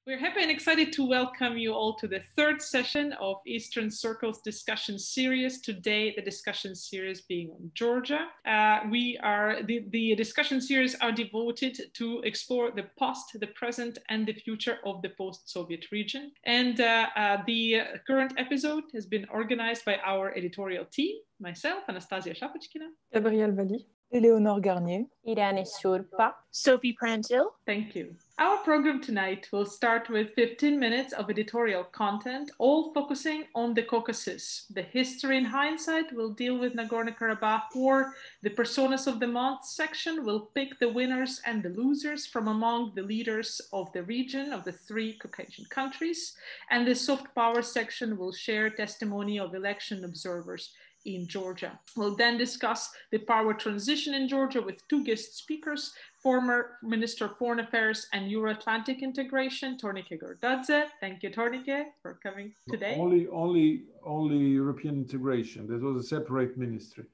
We're happy and excited to welcome you all to the third session of Eastern Circle's discussion series. Today, the discussion series being on Georgia. The discussion series are devoted to explore the past, the present, and the future of the post-Soviet region. And the current episode has been organized by our editorial team, myself, Anastasia Shapochkina, Gabrielle Valli, Eleonore Garnier, Irene Shurpa, Sophie Prantil. Thank you. Our program tonight will start with 15 minutes of editorial content, all focusing on the Caucasus. The history in hindsight will deal with Nagorno-Karabakh War. The personas of the month section will pick the winners and the losers from among the leaders of the region of the three Caucasian countries. And the soft power section will share testimony of election observers in Georgia. We'll then discuss the power transition in Georgia with two guest speakers, former Minister of Foreign Affairs and Euro-Atlantic Integration, Tornike Gordadze. Thank you, Tornike, for coming today. Only European integration. That was a separate ministry.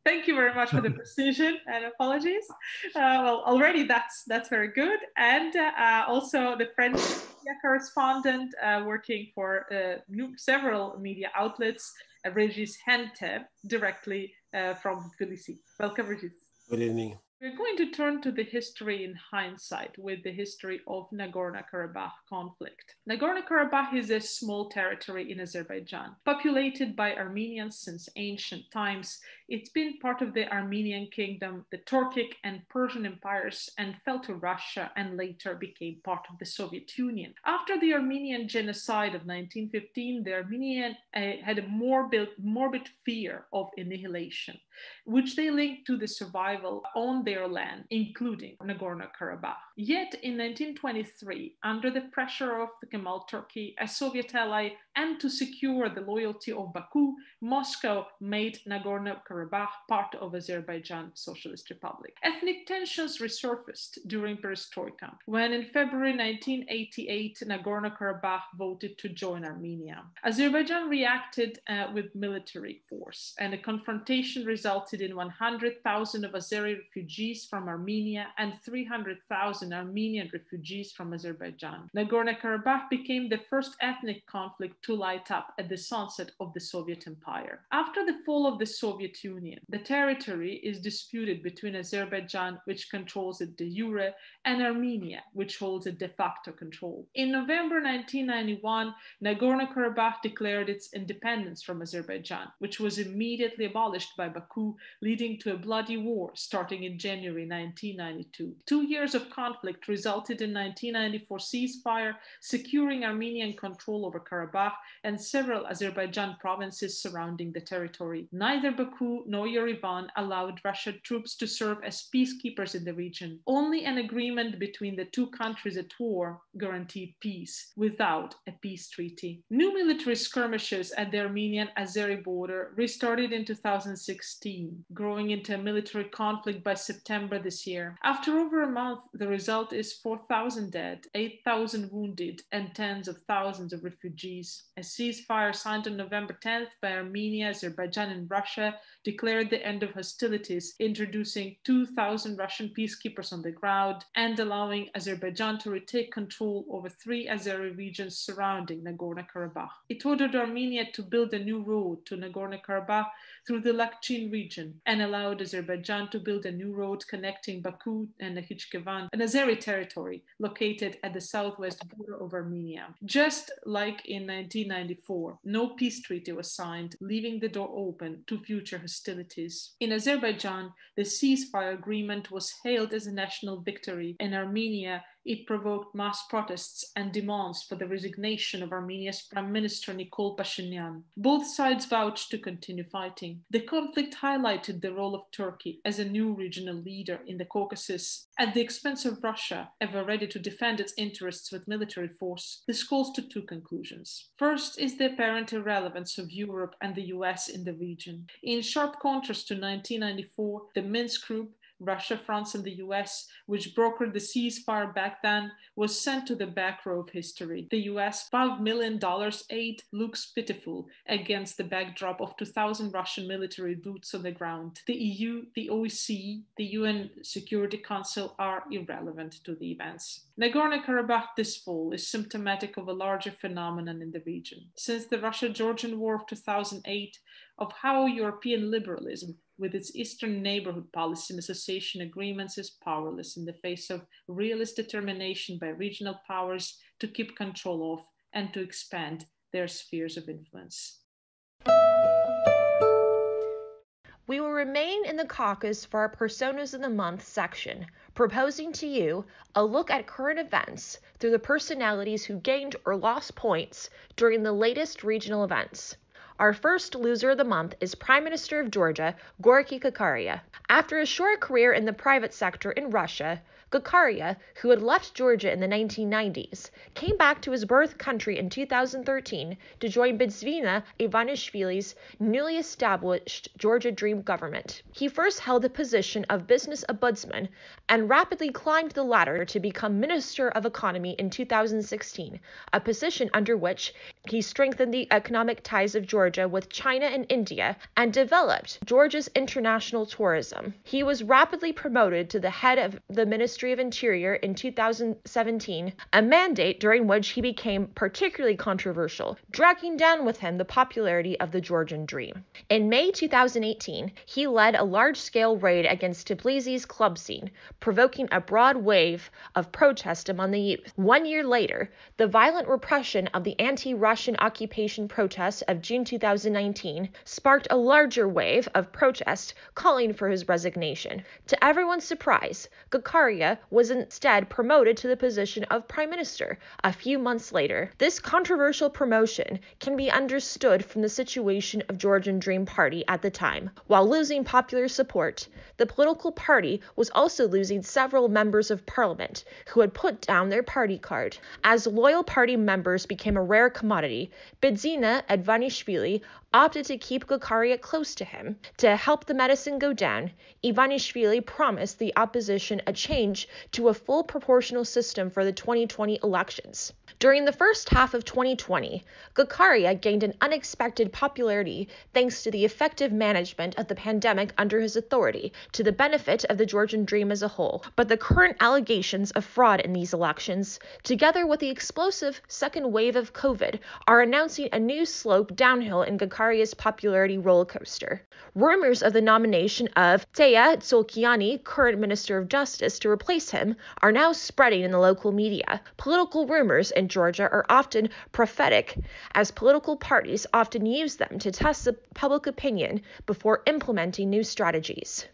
Thank you very much for the precision and apologies. Well, already that's very good. And also the French media correspondent working for several media outlets, Regis Hente, directly from Tbilisi. Welcome, Regis. Good evening. We're going to turn to the history in hindsight with the history of Nagorno-Karabakh conflict. Nagorno-Karabakh is a small territory in Azerbaijan, populated by Armenians since ancient times. It's been part of the Armenian kingdom, the Turkic and Persian empires, and fell to Russia and later became part of the Soviet Union. After the Armenian genocide of 1915, the Armenians had a morbid fear of annihilation, which they linked to the survival on their land, including Nagorno-Karabakh. Yet in 1923, under the pressure of the Kemal Turkey, a Soviet ally, and to secure the loyalty of Baku, Moscow made Nagorno-Karabakh part of Azerbaijan Socialist Republic. Ethnic tensions resurfaced during Perestroika, when in February 1988, Nagorno-Karabakh voted to join Armenia. Azerbaijan reacted with military force, and a confrontation resulted in 100,000 of Azeri refugees from Armenia and 300,000 Armenian refugees from Azerbaijan. Nagorno-Karabakh became the first ethnic conflict to light up at the sunset of the Soviet Empire. After the fall of the Soviet Union, the territory is disputed between Azerbaijan, which controls it de jure, and Armenia, which holds a de facto control. In November 1991, Nagorno-Karabakh declared its independence from Azerbaijan, which was immediately abolished by Baku, leading to a bloody war starting in January 1992. 2 years of conflict resulted in 1994 ceasefire, securing Armenian control over Karabakh and several Azerbaijan provinces surrounding the territory. Neither Baku nor Yerevan allowed Russian troops to serve as peacekeepers in the region. Only an agreement between the two countries at war guaranteed peace without a peace treaty. New military skirmishes at the Armenian-Azeri border restarted in 2016, growing into a military conflict by September this year. After over a month, the result is 4,000 dead, 8,000 wounded, and tens of thousands of refugees. A ceasefire signed on November 10th by Armenia, Azerbaijan, and Russia declared the end of hostilities, introducing 2,000 Russian peacekeepers on the ground and allowing Azerbaijan to retake control over 3 Azeri regions surrounding Nagorno-Karabakh. It ordered Armenia to build a new road to Nagorno-Karabakh through the Lakhchin region and allowed Azerbaijan to build a new road connecting Baku and Nakhchivan, an Azeri territory located at the southwest border of Armenia. Just like in 1994, no peace treaty was signed, leaving the door open to future hostilities. In Azerbaijan, the ceasefire agreement was hailed as a national victory. In Armenia, it provoked mass protests and demands for the resignation of Armenia's Prime Minister Nikol Pashinyan. Both sides vouched to continue fighting. The conflict highlighted the role of Turkey as a new regional leader in the Caucasus at the expense of Russia, ever ready to defend its interests with military force. This calls to two conclusions. First is the apparent irrelevance of Europe and the US in the region. In sharp contrast to 1994, the Minsk Group, Russia, France, and the US, which brokered the ceasefire back then, was sent to the back row of history. The US $5 million aid looks pitiful against the backdrop of 2,000 Russian military boots on the ground. The EU, the OSCE, the UN Security Council are irrelevant to the events. Nagorno-Karabakh this fall is symptomatic of a larger phenomenon in the region. Since the Russia-Georgian War of 2008, of how European liberalism, with its Eastern neighborhood policy and association agreements, is powerless in the face of realist determination by regional powers to keep control of and to expand their spheres of influence. We will remain in the caucus for our Personas of the Month section, proposing to you a look at current events through the personalities who gained or lost points during the latest regional events. Our first loser of the month is Prime Minister of Georgia, Georgy Kakaria. After a short career in the private sector in Russia, Kakaria, who had left Georgia in the 1990s, came back to his birth country in 2013 to join Bidzina Ivanishvili's newly established Georgian Dream government. He first held the position of business ombudsman and rapidly climbed the ladder to become Minister of Economy in 2016, a position under which he strengthened the economic ties of Georgia with China and India and developed Georgia's international tourism. He was rapidly promoted to the head of the Ministry of Interior in 2017, a mandate during which he became particularly controversial, dragging down with him the popularity of the Georgian Dream. In May 2018, he led a large-scale raid against Tbilisi's club scene, provoking a broad wave of protest among the youth. 1 year later, the violent repression of the anti-Russian occupation protests of June 2019 sparked a larger wave of protest calling for his resignation. To everyone's surprise, Kakaria was instead promoted to the position of Prime Minister a few months later. This controversial promotion can be understood from the situation of Georgian Dream Party at the time. While losing popular support, the political party was also losing several members of parliament who had put down their party card. As loyal party members became a rare commodity, Bidzina Ivanishvili opted to keep Kakaria close to him. To help the medicine go down, Ivanishvili promised the opposition a change to a full proportional system for the 2020 elections. During the first half of 2020, Kakaria gained an unexpected popularity thanks to the effective management of the pandemic under his authority, to the benefit of the Georgian Dream as a whole. But the current allegations of fraud in these elections, together with the explosive second wave of COVID, are announcing a new slope downhill in Kakaria's popularity roller coaster. Rumors of the nomination of Teya Tzolkiani, current Minister of Justice, to replace him are now spreading in the local media. Political rumors in Georgia are often prophetic, as political parties often use them to test the public opinion before implementing new strategies.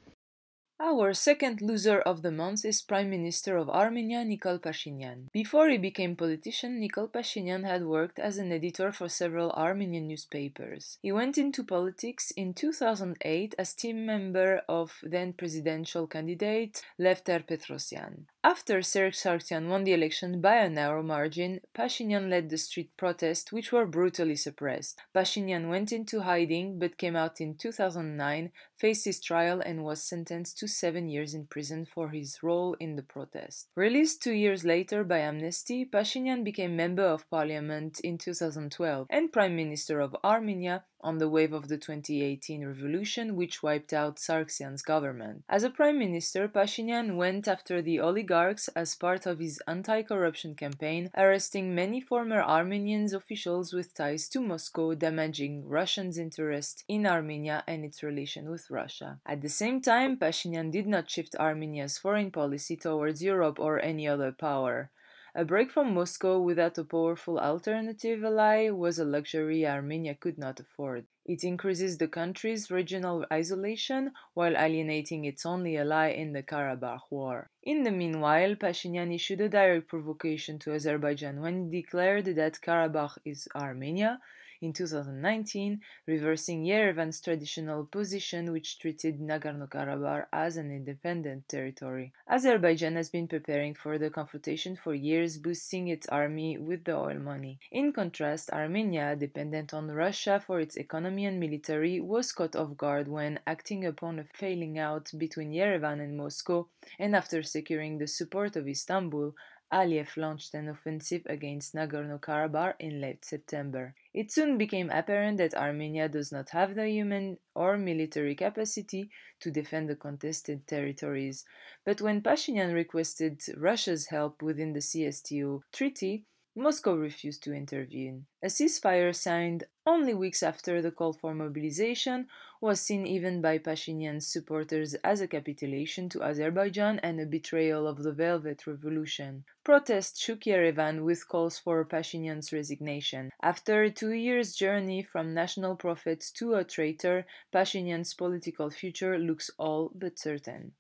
Our second loser of the month is Prime Minister of Armenia, Nikol Pashinyan. Before he became politician, Nikol Pashinyan had worked as an editor for several Armenian newspapers. He went into politics in 2008 as team member of then presidential candidate Lefter Petrosyan. After Serge Sargsyan won the election by a narrow margin, Pashinyan led the street protests, which were brutally suppressed. Pashinyan went into hiding but came out in 2009, faced his trial and was sentenced to 7 years in prison for his role in the protest. Released 2 years later by amnesty, Pashinyan became member of parliament in 2012 and Prime Minister of Armenia on the wave of the 2018 revolution, which wiped out Sargsyan's government. As a prime minister, Pashinyan went after the oligarchs as part of his anti-corruption campaign, arresting many former Armenian officials with ties to Moscow, damaging Russia's interest in Armenia and its relation with Russia. At the same time, Pashinyan did not shift Armenia's foreign policy towards Europe or any other power. A break from Moscow without a powerful alternative ally was a luxury Armenia could not afford. It increases the country's regional isolation while alienating its only ally in the Karabakh War. In the meanwhile, Pashinyan issued a direct provocation to Azerbaijan when he declared that Karabakh is Armenia. in 2019, reversing Yerevan's traditional position which treated Nagorno-Karabakh as an independent territory. Azerbaijan has been preparing for the confrontation for years, boosting its army with the oil money. In contrast, Armenia, dependent on Russia for its economy and military, was caught off guard when, acting upon a falling out between Yerevan and Moscow, and after securing the support of Istanbul, Aliyev launched an offensive against Nagorno-Karabakh in late September. It soon became apparent that Armenia does not have the human or military capacity to defend the contested territories. But when Pashinyan requested Russia's help within the CSTO treaty, Moscow refused to intervene. A ceasefire signed only weeks after the call for mobilization was seen even by Pashinyan's supporters as a capitulation to Azerbaijan and a betrayal of the Velvet Revolution. Protests shook Yerevan with calls for Pashinyan's resignation. After a 2-year journey from national prophet to a traitor, Pashinyan's political future looks all but certain.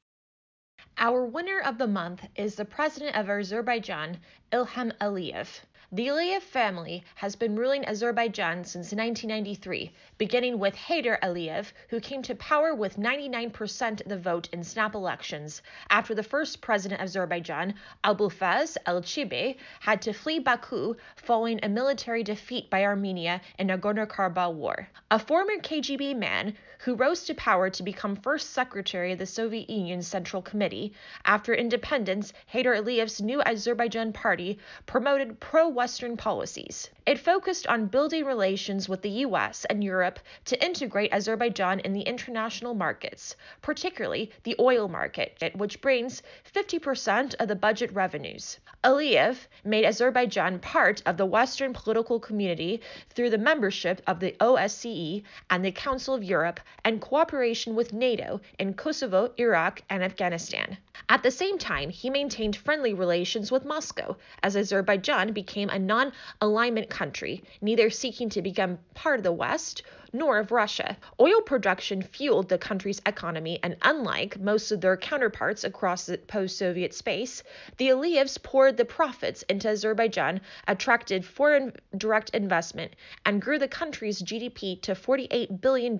Our winner of the month is the president of Azerbaijan, Ilham Aliyev. The Aliyev family has been ruling Azerbaijan since 1993, beginning with Heydar Aliyev, who came to power with 99% of the vote in snap elections, after the first president of Azerbaijan, Abulfaz Elchibi, had to flee Baku following a military defeat by Armenia in Nagorno-Karabakh war. A former KGB man who rose to power to become first secretary of the Soviet Union's Central Committee, after independence, Heydar Aliyev's new Azerbaijan party promoted pro-Western policies. It focused on building relations with the US and Europe to integrate Azerbaijan in the international markets, particularly the oil market, which brings 50% of the budget revenues. Aliyev made Azerbaijan part of the Western political community through the membership of the OSCE and the Council of Europe and cooperation with NATO in Kosovo, Iraq, and Afghanistan. At the same time, he maintained friendly relations with Moscow, as Azerbaijan became a non-alignment country, neither seeking to become part of the West nor of Russia. Oil production fueled the country's economy, and unlike most of their counterparts across the post-Soviet space, the Aliyevs poured the profits into Azerbaijan, attracted foreign direct investment, and grew the country's GDP to $48 billion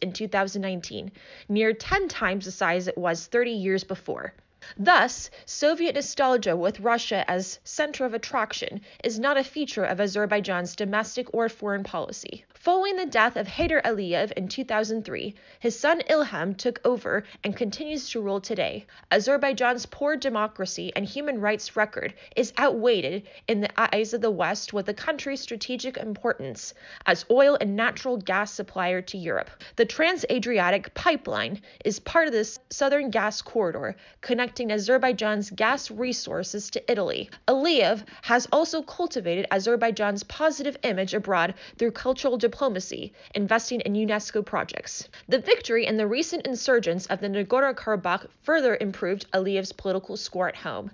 in 2019, near 10 times the size it was 30 years before. Thus, Soviet nostalgia with Russia as center of attraction is not a feature of Azerbaijan's domestic or foreign policy. Following the death of Heydar Aliyev in 2003, his son Ilham took over and continues to rule today. Azerbaijan's poor democracy and human rights record is outweighed in the eyes of the West with the country's strategic importance as oil and natural gas supplier to Europe. The Trans-Adriatic Pipeline is part of this southern gas corridor, connecting Azerbaijan's gas resources to Italy. Aliyev has also cultivated Azerbaijan's positive image abroad through cultural diplomacy, investing in UNESCO projects. The victory in the recent insurgents of the Nagorno-Karabakh further improved Aliyev's political score at home.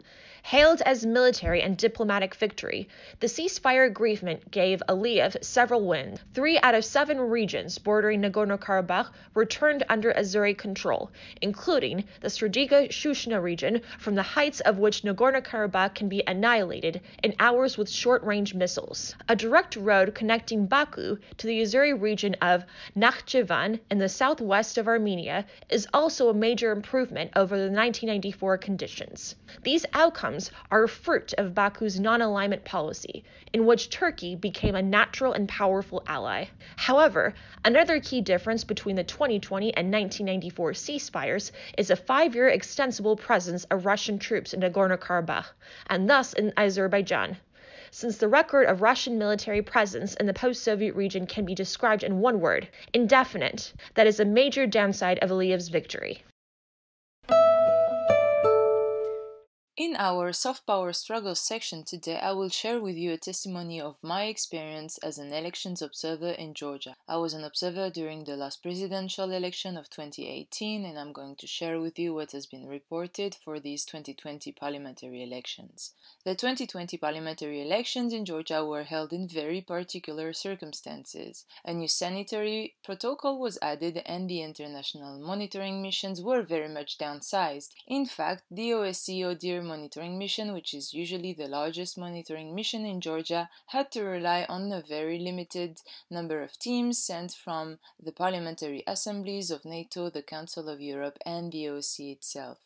Hailed as military and diplomatic victory, the ceasefire agreement gave Aliyev several wins. 3 out of 7 regions bordering Nagorno-Karabakh returned under Azeri control, including the Srediga-Shushna region, from the heights of which Nagorno-Karabakh can be annihilated in hours with short-range missiles. A direct road connecting Baku to the Azeri region of Nakhchivan in the southwest of Armenia is also a major improvement over the 1994 conditions. These outcomes are a fruit of Baku's non-alignment policy, in which Turkey became a natural and powerful ally. However, another key difference between the 2020 and 1994 ceasefires is a 5-year extensible presence of Russian troops in Nagorno-Karabakh, and thus in Azerbaijan. Since the record of Russian military presence in the post-Soviet region can be described in one word: indefinite, that is a major downside of Aliyev's victory. In our soft power struggles section today, I will share with you a testimony of my experience as an elections observer in Georgia. I was an observer during the last presidential election of 2018, and I'm going to share with you what has been reported for these 2020 parliamentary elections. The 2020 parliamentary elections in Georgia were held in very particular circumstances. A new sanitary protocol was added, and the international monitoring missions were very much downsized. In fact, the OSCE ODIHR monitoring mission, which is usually the largest monitoring mission in Georgia, had to rely on a very limited number of teams sent from the parliamentary assemblies of NATO, the Council of Europe, and the OSCE itself.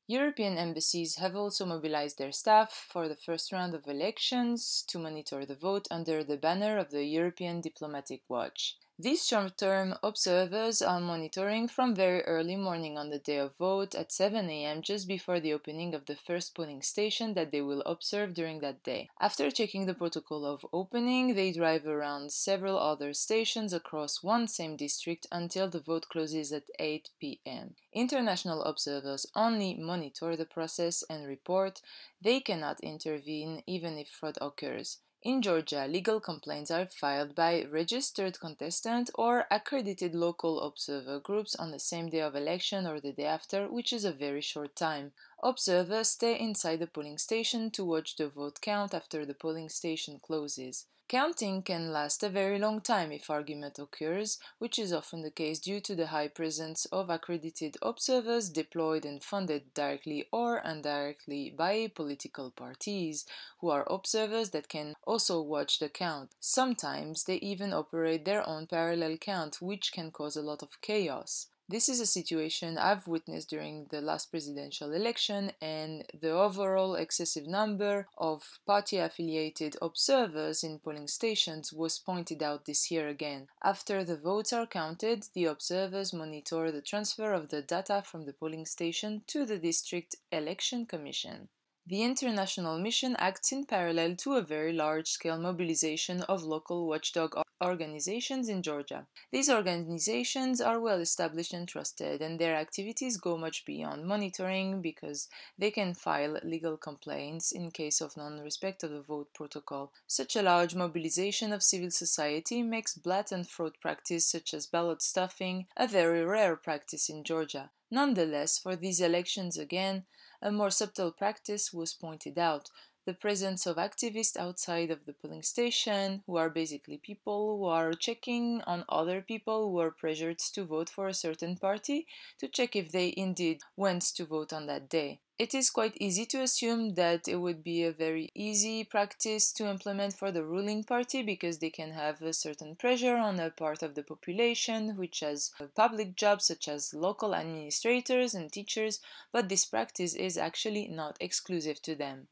European embassies have also mobilized their staff for the first round of elections to monitor the vote under the banner of the European Diplomatic Watch. These short-term observers are monitoring from very early morning on the day of vote at 7 a.m. just before the opening of the first polling station that they will observe during that day. After checking the protocol of opening, they drive around several other stations across one same district until the vote closes at 8 p.m. International observers only monitor the process and report. They cannot intervene even if fraud occurs. In Georgia, legal complaints are filed by registered contestant or accredited local observer groups on the same day of election or the day after, which is a very short time. Observers stay inside the polling station to watch the vote count after the polling station closes. Counting can last a very long time if argument occurs, which is often the case due to the high presence of accredited observers deployed and funded directly or indirectly by political parties, who are observers that can also watch the count. Sometimes they even operate their own parallel count, which can cause a lot of chaos. This is a situation I've witnessed during the last presidential election, and the overall excessive number of party-affiliated observers in polling stations was pointed out this year again. After the votes are counted, the observers monitor the transfer of the data from the polling station to the District Election Commission. The international mission acts in parallel to a very large-scale mobilization of local watchdog organizations in Georgia. These organizations are well established and trusted, and their activities go much beyond monitoring because they can file legal complaints in case of non-respect of the vote protocol. Such a large mobilization of civil society makes blatant fraud practice such as ballot stuffing a very rare practice in Georgia. Nonetheless, for these elections again, a more subtle practice was pointed out: the presence of activists outside of the polling station, who are basically people who are checking on other people who are pressured to vote for a certain party to check if they indeed went to vote on that day. It is quite easy to assume that it would be a very easy practice to implement for the ruling party because they can have a certain pressure on a part of the population which has public jobs such as local administrators and teachers, but this practice is actually not exclusive to them.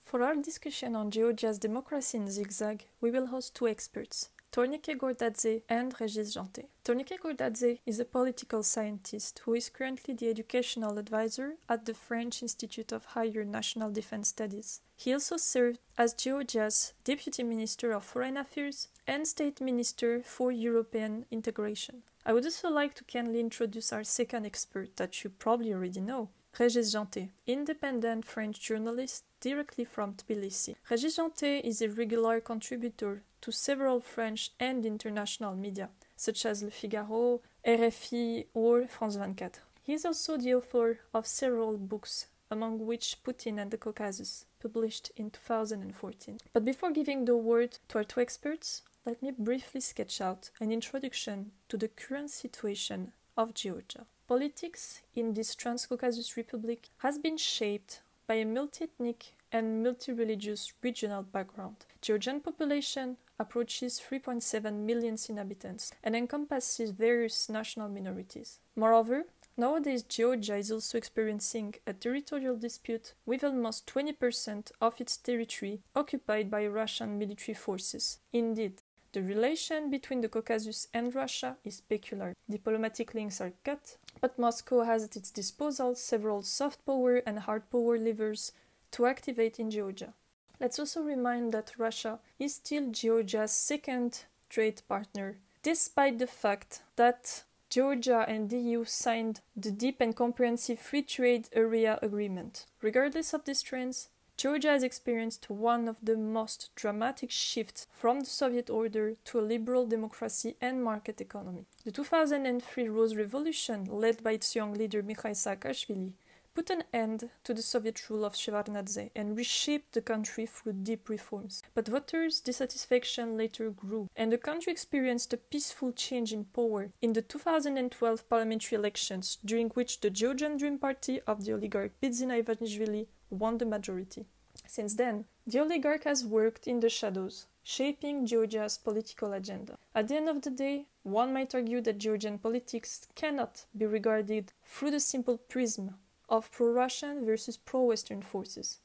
For our discussion on Georgia's democracy in zigzag, we will host two experts, Tornike Gordadze and Regis Janté. Tornike Gordadze is a political scientist who is currently the educational advisor at the French Institute of Higher National Defense Studies. He also served as Georgia's Deputy Minister of Foreign Affairs and State Minister for European Integration. I would also like to kindly introduce our second expert that you probably already know, Regis Janté, independent French journalist directly from Tbilisi. Regis Janté is a regular contributor to several French and international media, such as Le Figaro, RFI, or France 24. He is also the author of several books, among which Putin and the Caucasus, published in 2014. But before giving the word to our two experts, let me briefly sketch out an introduction to the current situation of Georgia. Politics in this Transcaucasus Republic has been shaped by a multi-ethnic and multi-religious regional background. Georgian population approaches 3.7 million inhabitants and encompasses various national minorities. Moreover, nowadays Georgia is also experiencing a territorial dispute with almost 20% of its territory occupied by Russian military forces. Indeed, the relation between the Caucasus and Russia is peculiar. Diplomatic links are cut, but Moscow has at its disposal several soft power and hard power levers to activate in Georgia. Let's also remind that Russia is still Georgia's second trade partner, despite the fact that Georgia and the EU signed the Deep and Comprehensive Free Trade Area Agreement. Regardless of these trends, Georgia has experienced one of the most dramatic shifts from the Soviet order to a liberal democracy and market economy. The 2003 Rose Revolution, led by its young leader Mikheil Saakashvili, put an end to the Soviet rule of Shevarnadze and reshaped the country through deep reforms. But voters' dissatisfaction later grew, and the country experienced a peaceful change in power in the 2012 parliamentary elections, during which the Georgian Dream party of the oligarch Bidzina Ivanishvili won the majority. Since then, the oligarch has worked in the shadows, shaping Georgia's political agenda. At the end of the day, one might argue that Georgian politics cannot be regarded through the simple prism of pro-Russian versus pro-Western forces.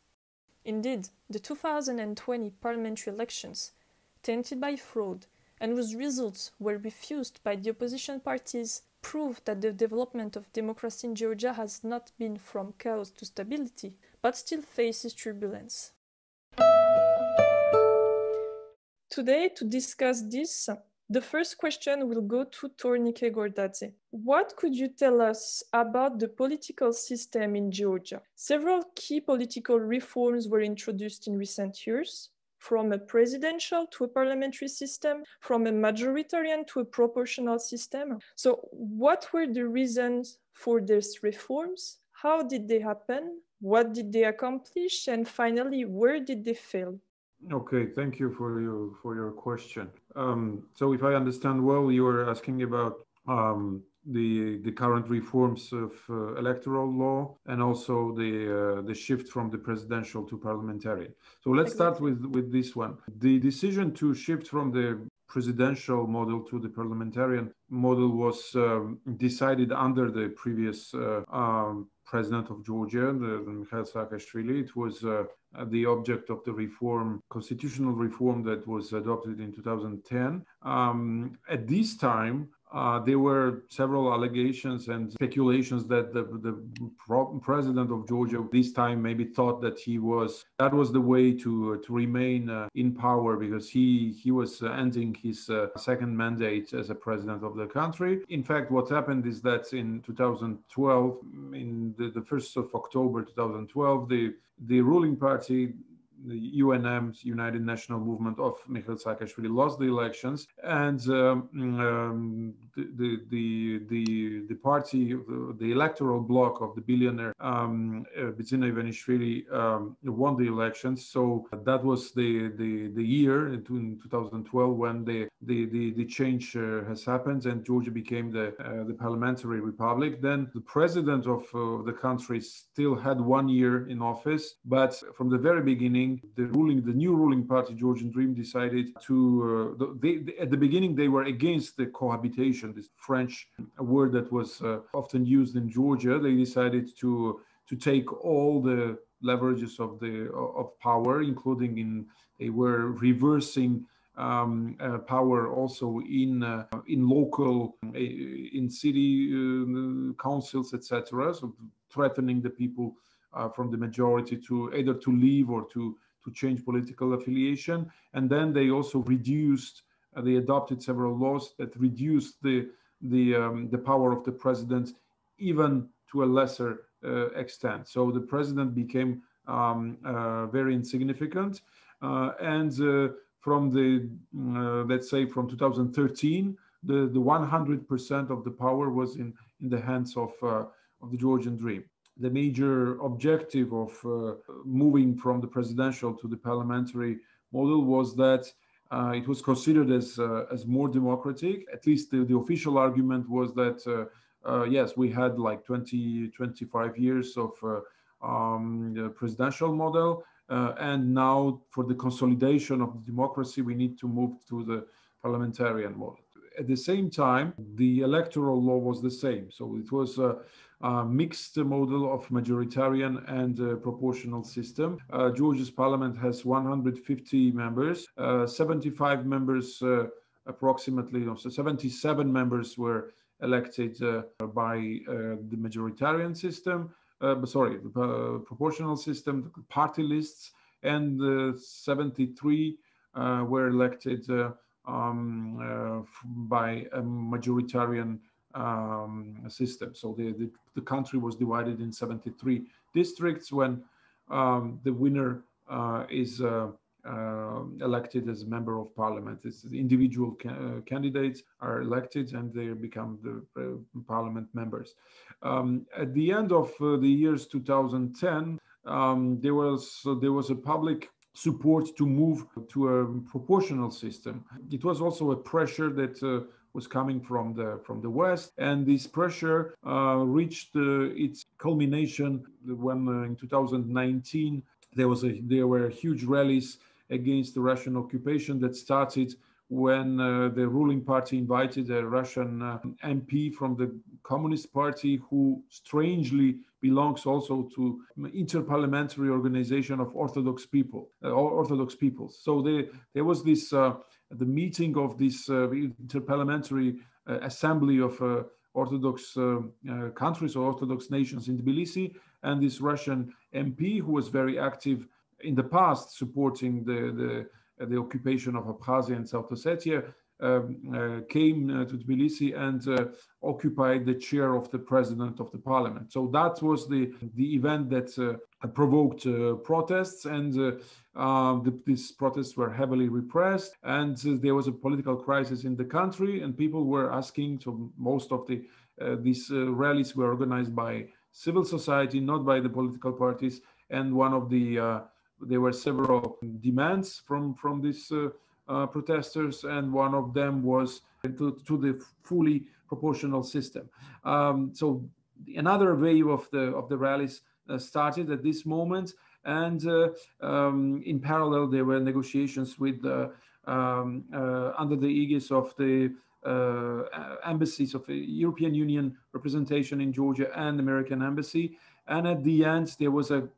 Indeed, the 2020 parliamentary elections, tainted by fraud and whose results were refused by the opposition parties, prove that the development of democracy in Georgia has not been from chaos to stability, but still faces turbulence. Today, to discuss this, the first question will go to Tornike Gordadze. What could you tell us about the political system in Georgia? Several key political reforms were introduced in recent years, from a presidential to a parliamentary system, from a majoritarian to a proportional system. So what were the reasons for these reforms? How did they happen? What did they accomplish? And finally, where did they fail? Okay, thank you for your question. So if I understand well, you are asking about the current reforms of electoral law and also the shift from the presidential to parliamentary. So let's start with this one. The decision to shift from the presidential model to the parliamentarian model was decided under the previous president of Georgia, Mikheil Saakashvili. It was the object of the reform, constitutional reform that was adopted in 2010. At this time, there were several allegations and speculations that the president of Georgia this time maybe thought that that was the way to remain in power, because he was ending his second mandate as a president of the country. In fact, what happened is that in 2012, in the 1st of October 2012, the ruling party, the UNM, United National Movement of Mikheil Saakashvili, lost the elections, and the party, the electoral bloc of the billionaire Bidzina Ivanishvili won the elections. So that was the year in 2012 when the change has happened, and Georgia became the parliamentary republic. Then the president of the country still had 1 year in office, but from the very beginning, the new ruling party, Georgian Dream, decided to, at the beginning, they were against the cohabitation, this French word that was often used in Georgia. They decided to take all the leverages of power, including they were reversing power also in local, in city councils, etc. So threatening the people from the majority to either to leave or to change political affiliation. And then they also they adopted several laws that reduced the power of the president even to a lesser extent. So the president became very insignificant. And from let's say from 2013, the 100% of the power was in the hands of the Georgian Dream. The major objective of moving from the presidential to the parliamentary model was that it was considered as more democratic. At least the official argument was that yes, we had like 25 years of the presidential model, and now for the consolidation of the democracy, we need to move to the parliamentarian model. At the same time, the electoral law was the same. So it was a mixed model of majoritarian and proportional system. Georgia's parliament has 150 members, 75 members, approximately, so 77 members were elected by the majoritarian system, the proportional system, the party lists, and 73 were elected by a majoritarian system. So the country was divided in 73 districts when the winner is elected as a member of parliament. It's the individual candidates are elected and they become the parliament members. At the end of the years 2010, there was a public support to move to a proportional system. It was also a pressure that was coming from the West, and this pressure reached its culmination when in 2019 there were huge rallies against the Russian occupation that started when the ruling party invited a Russian MP from the Communist Party, who strangely belongs also to Inter-Parliamentary Organization of Orthodox peoples. So there was this the meeting of this Inter-Parliamentary Assembly of Orthodox countries or Orthodox nations in Tbilisi, and this Russian MP, who was very active in the past supporting the occupation of Abkhazia and South Ossetia, came to Tbilisi and occupied the chair of the president of the parliament. So that was the event that provoked protests, and these protests were heavily repressed, and there was a political crisis in the country, and people were asking. So most of these rallies were organized by civil society, not by the political parties, and one of the there were several demands from these protesters, and one of them was to the fully proportional system. So another wave of the rallies started at this moment, and in parallel there were negotiations with under the aegis of the embassies of the European Union representation in Georgia and American embassy, and at the end there was a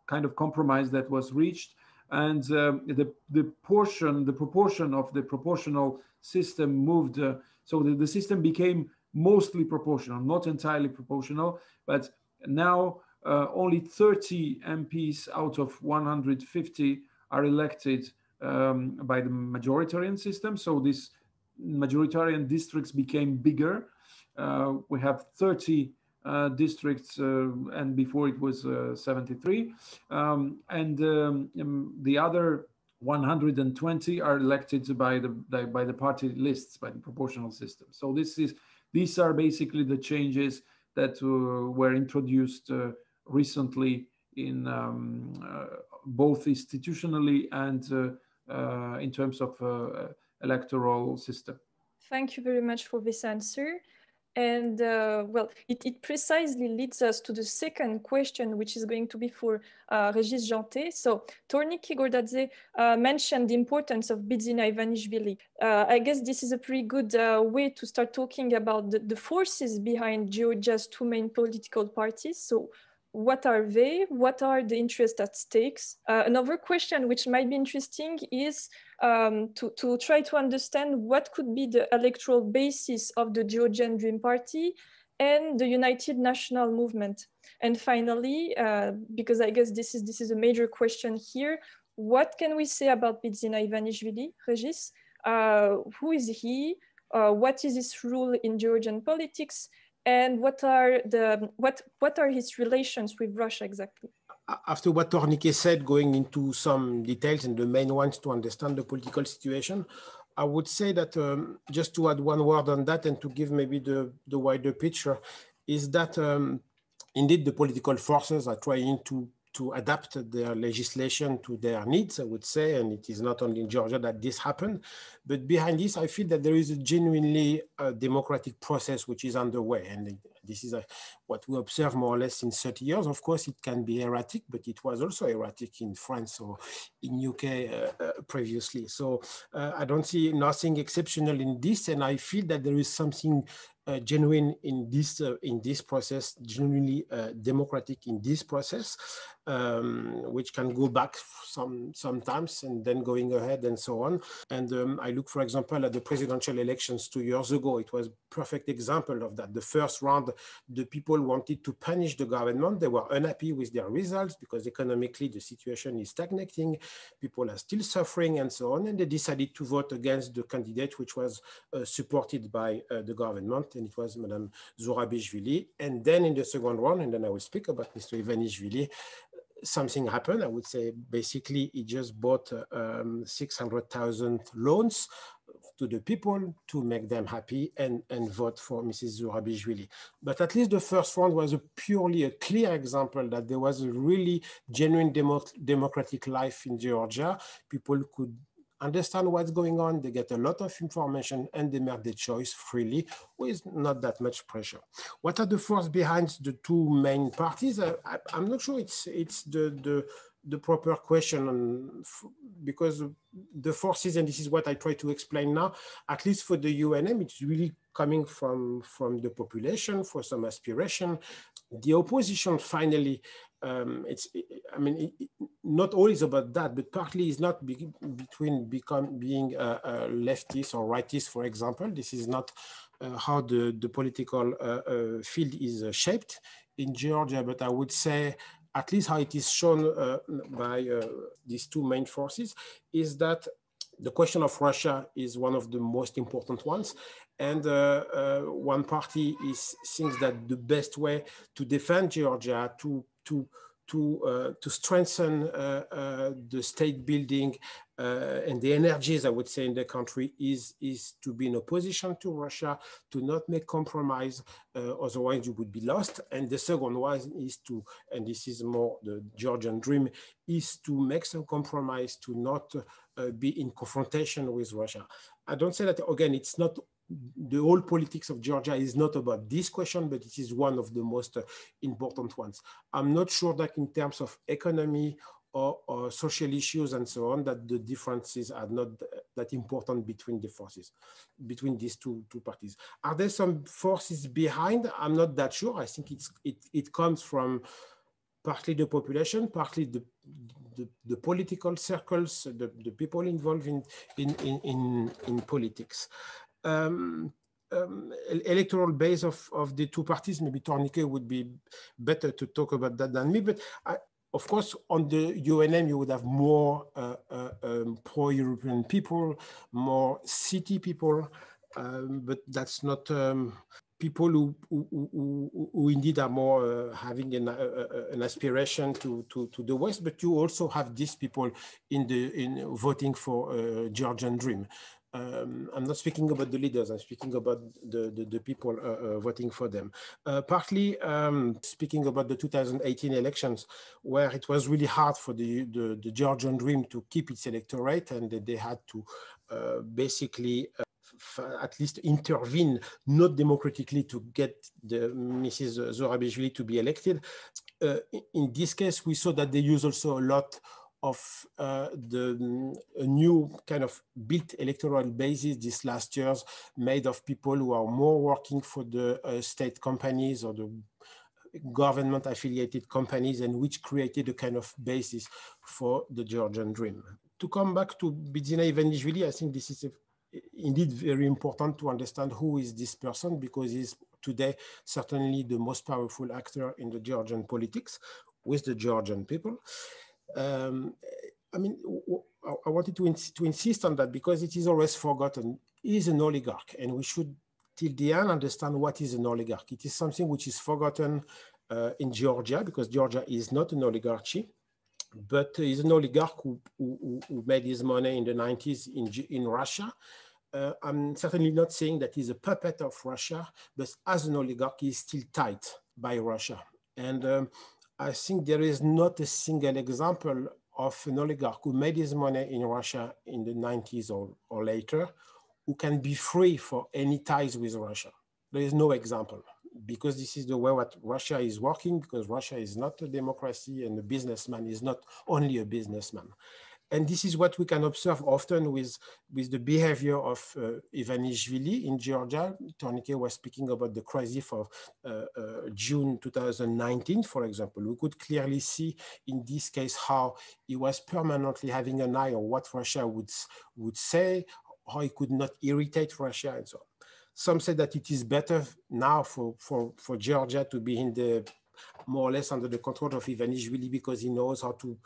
kind of compromise that was reached, and the proportion of the proportional system moved. So the system became mostly proportional, not entirely proportional, but now only 30 MPs out of 150 are elected by the majoritarian system. So these majoritarian districts became bigger. We have 30 districts, and before it was 73, and the other 120 are elected by the party lists, by the proportional system. So these are basically the changes that were introduced recently in both institutionally and in terms of electoral system. Thank you very much for this answer. And well, it precisely leads us to the second question, which is going to be for Régis Janté. So Tornike Gordadze mentioned the importance of Bidzina Ivanishvili. I guess this is a pretty good way to start talking about the forces behind Georgia's two main political parties. So what are they? What are the interests at stakes? Another question which might be interesting is to try to understand what could be the electoral basis of the Georgian Dream Party and the United National Movement. And finally, because I guess this is a major question here, what can we say about Bidzina Ivanishvili, Régis? Who is he? What is his role in Georgian politics? And what are his relations with Russia exactly? After what Tornike said, going into some details and the main ones to understand the political situation, I would say that just to add one word on that and to give maybe the wider picture, is that indeed the political forces are trying to adapt their legislation to their needs, I would say, and it is not only in Georgia that this happened, but behind this, I feel that there is a genuinely democratic process which is underway, and this is what we observe more or less in 30 years. Of course, it can be erratic, but it was also erratic in France or in UK previously. So I don't see nothing exceptional in this, and I feel that there is something genuine in this process, genuinely democratic in this process, which can go back sometimes and then going ahead and so on. And I look, for example, at the presidential elections 2 years ago. It was a perfect example of that. The first round, the people wanted to punish the government. They were unhappy with their results because economically the situation is stagnating. People are still suffering and so on. And they decided to vote against the candidate which was supported by the government. And it was Madame Zourabishvili. And then in the second round, and then I will speak about Mr. Ivanishvili, something happened. I would say basically he just bought 600,000 loans, to the people to make them happy and vote for Mrs. Zurabishvili. But at least the first round was purely a clear example that there was a really genuine democratic life in Georgia. People could understand what's going on, they get a lot of information, and they make the choice freely with not that much pressure. What are the forces behind the two main parties? I'm not sure it's the proper question because the forces, and this is what I try to explain now, at least for the UNM, it's really coming from the population for some aspiration. The opposition finally, not always about that, but partly is not between being a leftist or rightist, for example. This is not how the political field is shaped in Georgia, but I would say at least how it is shown by these two main forces is that the question of Russia is one of the most important ones. And one party thinks that the best way to defend Georgia, to strengthen the state building and the energies, I would say, in the country is to be in opposition to Russia, to not make compromise, otherwise you would be lost. And the second one is to, and this is more the Georgian dream, is to make some compromise, to not be in confrontation with Russia. I don't say that, again, it's not, the whole politics of Georgia is not about this question, but it is one of the most important ones. I'm not sure that in terms of economy or social issues and so on, that the differences are not that important between the forces, between these two parties. Are there some forces behind? I'm not that sure. I think it comes from partly the population, partly the political circles, the people involved in politics. Electoral base of the two parties, maybe Tornike would be better to talk about that than me, but of course, on the UNM, you would have more pro-European people, more city people, but that's not people who indeed are more having an aspiration to the West, but you also have these people in voting for Georgian Dream. I'm not speaking about the leaders, I'm speaking about the people voting for them. Partly speaking about the 2018 elections, where it was really hard for the Georgian Dream to keep its electorate, and they had to basically at least intervene, not democratically, to get Mrs. Zurabishvili to be elected. In this case, we saw that they use also a lot of a new kind of built electoral basis these last years, made of people who are more working for the state companies or the government affiliated companies, and which created a kind of basis for the Georgian Dream. To come back to Bidzina Ivanishvili, I think this is indeed very important to understand who is this person, because he's today certainly the most powerful actor in the Georgian politics with the Georgian people. I wanted to insist on that because it is always forgotten. He is an oligarch, and we should, till the end, understand what is an oligarch. It is something which is forgotten in Georgia, because Georgia is not an oligarchy, but he's an oligarch who made his money in the 90s in Russia. I'm certainly not saying that he's a puppet of Russia, but as an oligarch, he's still tied by Russia. And I think there is not a single example of an oligarch who made his money in Russia in the 90s or later, who can be free for any ties with Russia. There is no example, because this is the way what Russia is working, because Russia is not a democracy, and a businessman is not only a businessman. And this is what we can observe often with the behavior of Ivanishvili in Georgia. Tornike was speaking about the crisis of June 2019, for example. We could clearly see in this case how he was permanently having an eye on what Russia would say, how he could not irritate Russia, and so on. Some say that it is better now for Georgia to be in the more or less under the control of Ivanishvili, because he knows how to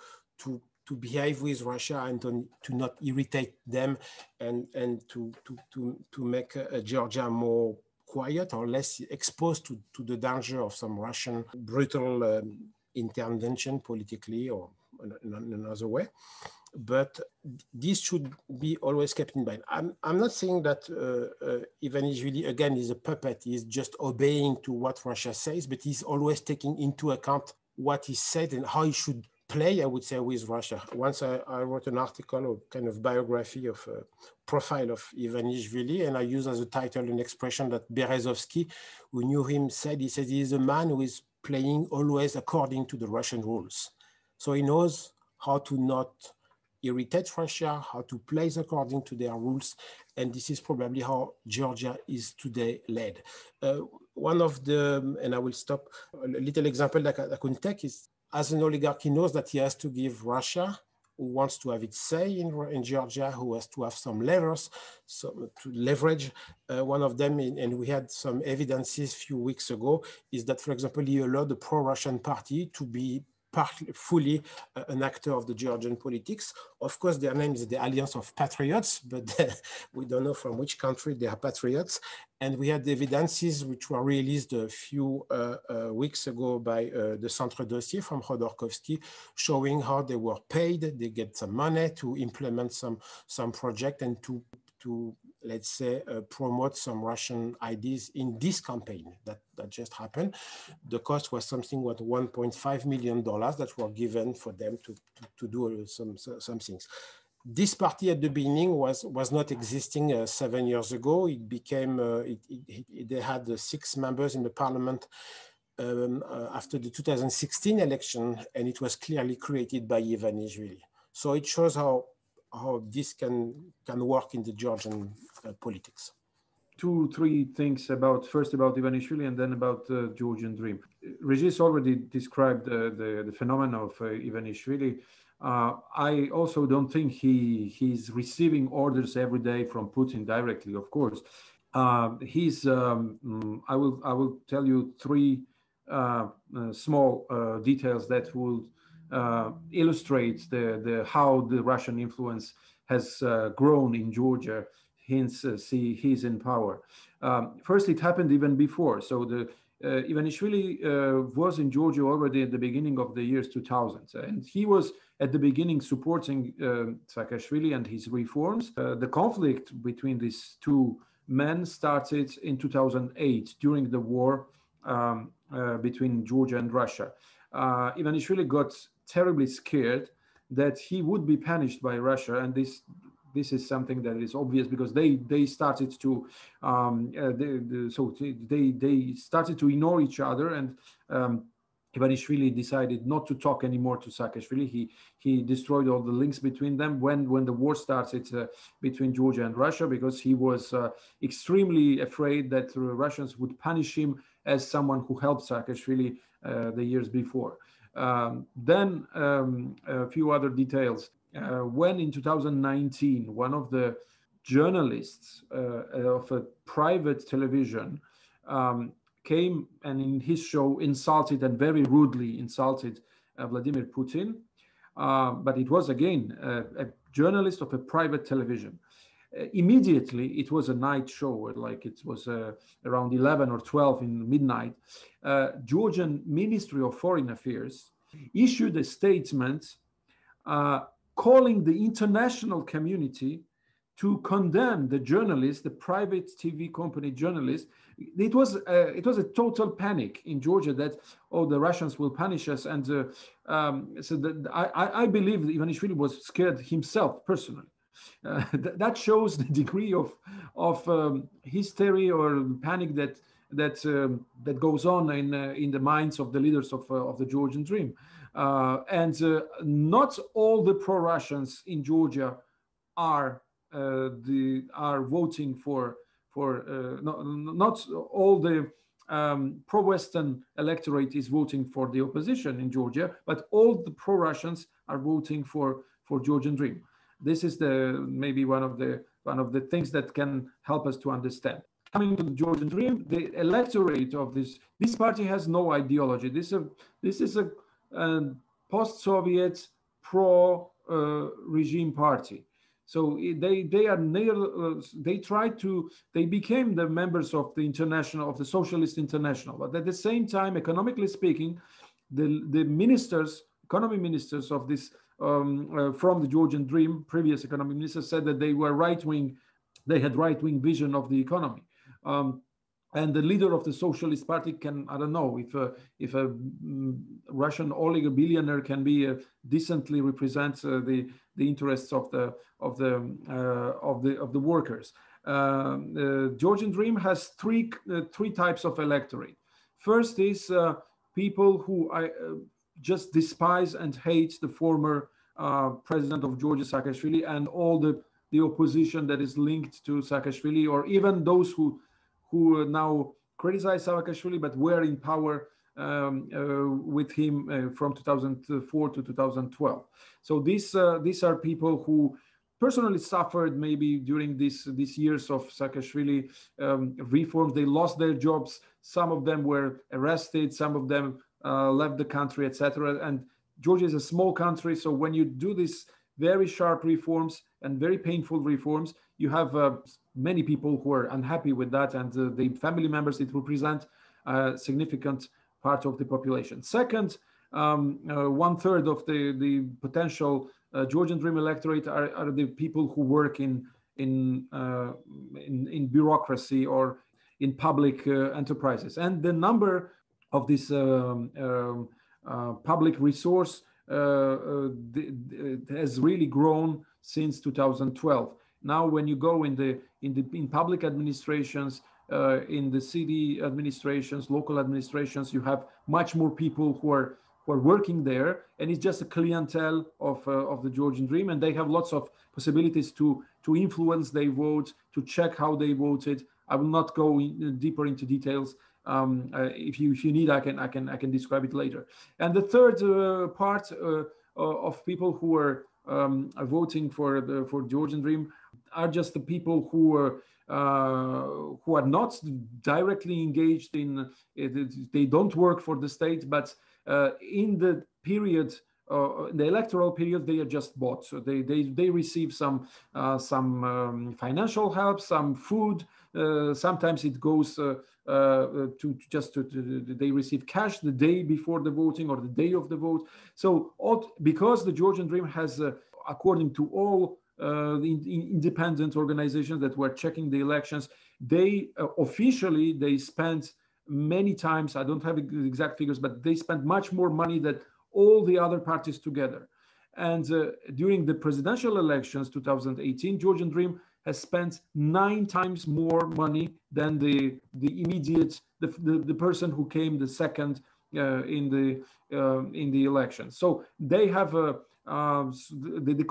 behave with Russia and to not irritate them, and to make Georgia more quiet or less exposed to the danger of some Russian brutal intervention politically or in another way. But this should be always kept in mind. I'm not saying that Ivanishvili, again, is a puppet. He's just obeying to what Russia says, but he's always taking into account what he said and how he should play, I would say, with Russia. Once I wrote an article, a kind of biography of a profile of Ivanishvili, and I use as a title an expression that Berezovsky, who knew him, said. He said he is a man who is playing always according to the Russian rules. So he knows how to not irritate Russia, how to play according to their rules. And this is probably how Georgia is today led. One of the, and I will stop, a little example that I can take is, as an oligarch, he knows that he has to give Russia, who wants to have its say in Georgia, who has to have some levers, so to leverage. One of them, and we had some evidences a few weeks ago, is that, for example, he allowed the pro-Russian party to be fully an actor of the Georgian politics. Of course, their name is the Alliance of Patriots, but we don't know from which country they are patriots. And we had the evidences which were released a few weeks ago by the Centre Dossier from Khodorkovsky, showing how they were paid, they get some money to implement some project and to let's say, promote some Russian ideas in this campaign that just happened. The cost was something what $1.5 million that were given for them to do some things. This party at the beginning was not existing 7 years ago. It became, they had 6 members in the parliament after the 2016 election, and it was clearly created by Ivanishvili. So it shows how this can work in the Georgian politics. 2-3 things first about Ivanishvili and then about the Georgian Dream. Regis already described the phenomenon of Ivanishvili. I also don't think he's receiving orders every day from Putin directly, of course. I will tell you 3 small details that will illustrate how the Russian influence has grown in Georgia. Hence, he's in power. First, it happened even before. So Ivanishvili was in Georgia already at the beginning of the years 2000, and he was at the beginning supporting Saakashvili and his reforms. The conflict between these 2 men started in 2008 during the war between Georgia and Russia. Ivanishvili got terribly scared that he would be punished by Russia, and this is something that is obvious because they started to they started to ignore each other, and Ivanishvili decided not to talk anymore to Saakashvili. He destroyed all the links between them when the war started between Georgia and Russia, because he was extremely afraid that Russians would punish him as someone who helped Saakashvili the years before. Then a few other details. When in 2019, one of the journalists of a private television came and in his show insulted and very rudely insulted Vladimir Putin, but it was again a journalist of a private television. Immediately, it was a night show, like it was around 11 or 12 in midnight. Georgian Ministry of Foreign Affairs issued a statement calling the international community to condemn the journalist, the private TV company journalist. It was a total panic in Georgia that, oh, the Russians will punish us, and so I believe Ivanishvili was scared himself personally. That shows the degree of hysteria or panic that goes on in the minds of the leaders of the Georgian Dream, and not all the pro-Russians in Georgia are voting for not all the pro-Western electorate is voting for the opposition in Georgia, but all the pro-Russians are voting for Georgian Dream. This is maybe one of the things that can help us to understand. Coming to the Georgian Dream, the electorate of this party has no ideology. This is a post-Soviet pro-regime party. So they became the members of the Socialist International, but at the same time, economically speaking, the ministers, economy ministers of this from the Georgian Dream, previous economy ministers, said that they were right-wing. They had right-wing vision of the economy. And the leader of the Socialist Party can, I don't know, if a Russian oligarch billionaire can be decently represents the interests of the workers. Georgian Dream has three types of electorate. First is people who just despise and hate the former president of Georgia, Saakashvili, and all the opposition that is linked to Saakashvili, or even those who now criticize Saakashvili but were in power with him from 2004 to 2012. So these are people who personally suffered maybe during these years of Saakashvili reforms. They lost their jobs. Some of them were arrested. Some of them left the country, etc. And Georgia is a small country, so when you do these very sharp reforms and very painful reforms, you have many people who are unhappy with that, and the family members, it represent a significant part of the population. Second, 1/3 of the potential Georgian Dream electorate are the people who work in bureaucracy or in public enterprises, and the number of this public resource has really grown since 2012. Now, when you go in public administrations, in the city administrations, local administrations, you have much more people who are working there, and it's just a clientele of the Georgian Dream, and they have lots of possibilities to influence their vote, to check how they voted. I will not go deeper into details. If you need, I can describe it later. And the third part of people who are voting for Georgian Dream are just the people who are not directly engaged in it. They don't work for the state, but in the period, the electoral period, they are just bought. So they receive some financial help, some food. Sometimes it goes they receive cash the day before the voting or the day of the vote. So because the Georgian Dream has, according to all the independent organizations that were checking the elections, they officially they spent many times, I don't have the exact figures, but they spent much more money than all the other parties together. And during the presidential elections 2018, Georgian Dream has spent 9 times more money than the person who came the second in the election. So they have the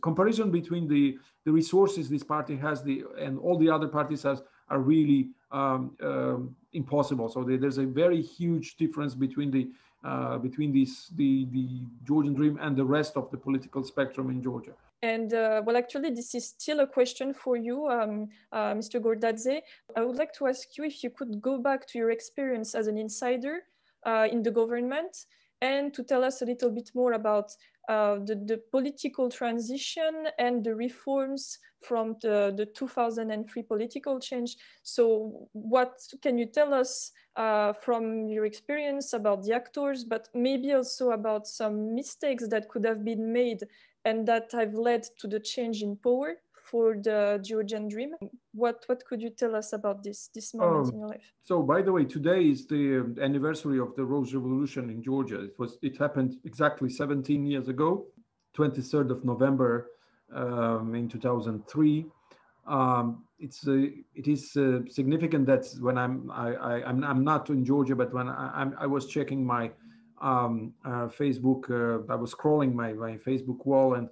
comparison between the resources this party has and all the other parties has are really impossible. So there's a very huge difference between the Georgian Dream and the rest of the political spectrum in Georgia. And well, actually, this is still a question for you, Mr. Gordadze. I would like to ask you if you could go back to your experience as an insider in the government and to tell us a little bit more about the political transition and the reforms from the 2003 political change. So what can you tell us from your experience about the actors, but maybe also about some mistakes that could have been made and that have led to the change in power for the Georgian Dream? What could you tell us about this moment in your life? So, by the way, today is the anniversary of the Rose Revolution in Georgia. It happened exactly 17 years ago, 23rd of November in 2003. It is significant that when I'm not in Georgia, but when I was checking my Facebook, I was scrolling my Facebook wall, and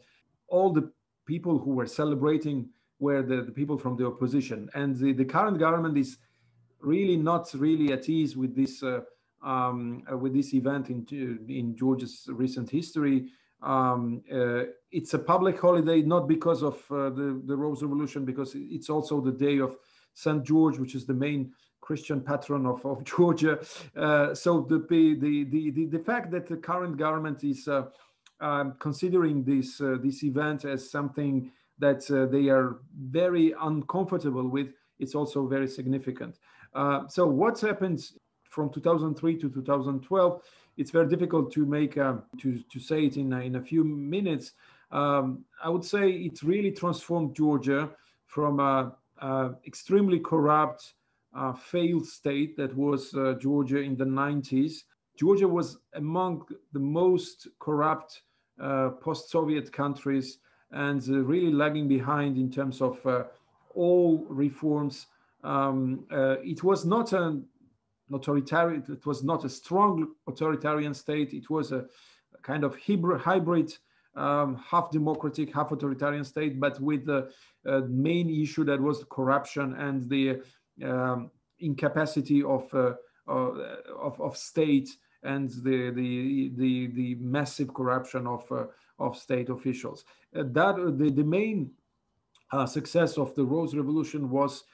all the people who were celebrating were the people from the opposition. And the current government is really not really at ease with this event in Georgia's recent history. It's a public holiday, not because of the Rose Revolution, because it's also the day of St. George, which is the main Christian patron of Georgia. So the fact that the current government is considering this event as something that they are very uncomfortable with, it's also very significant. So what's happened from 2003 to 2012 it's very difficult to make to say it in a few minutes. I would say it really transformed Georgia from a extremely corrupt, failed state that was Georgia in the 90s. Georgia was among the most corrupt post-Soviet countries and really lagging behind in terms of all reforms. It was not an authoritarian, it was not a strong authoritarian state. It was a kind of hybrid, half democratic, half authoritarian state, but with the main issue that was corruption and the incapacity of state and the massive corruption of state officials. The main success of the Rose Revolution was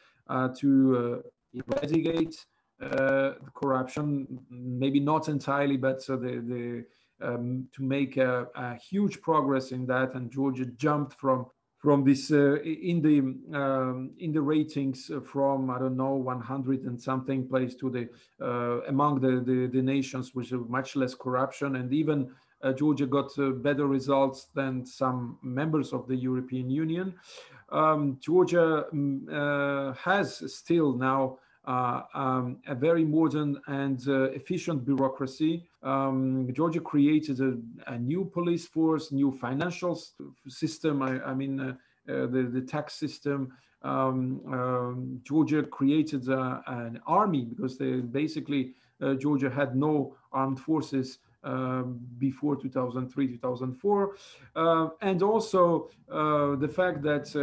to eradicate the corruption, maybe not entirely, but to make a huge progress in that, and Georgia jumped from this in the ratings from, I don't know, 100 and something place to the among the nations with much less corruption, and even Georgia got better results than some members of the European Union. Georgia has still now a very modern and efficient bureaucracy. Georgia created a new police force, new financial system. I mean, the tax system. Georgia created an army because Georgia had no armed forces before 2003, 2004. And also the fact that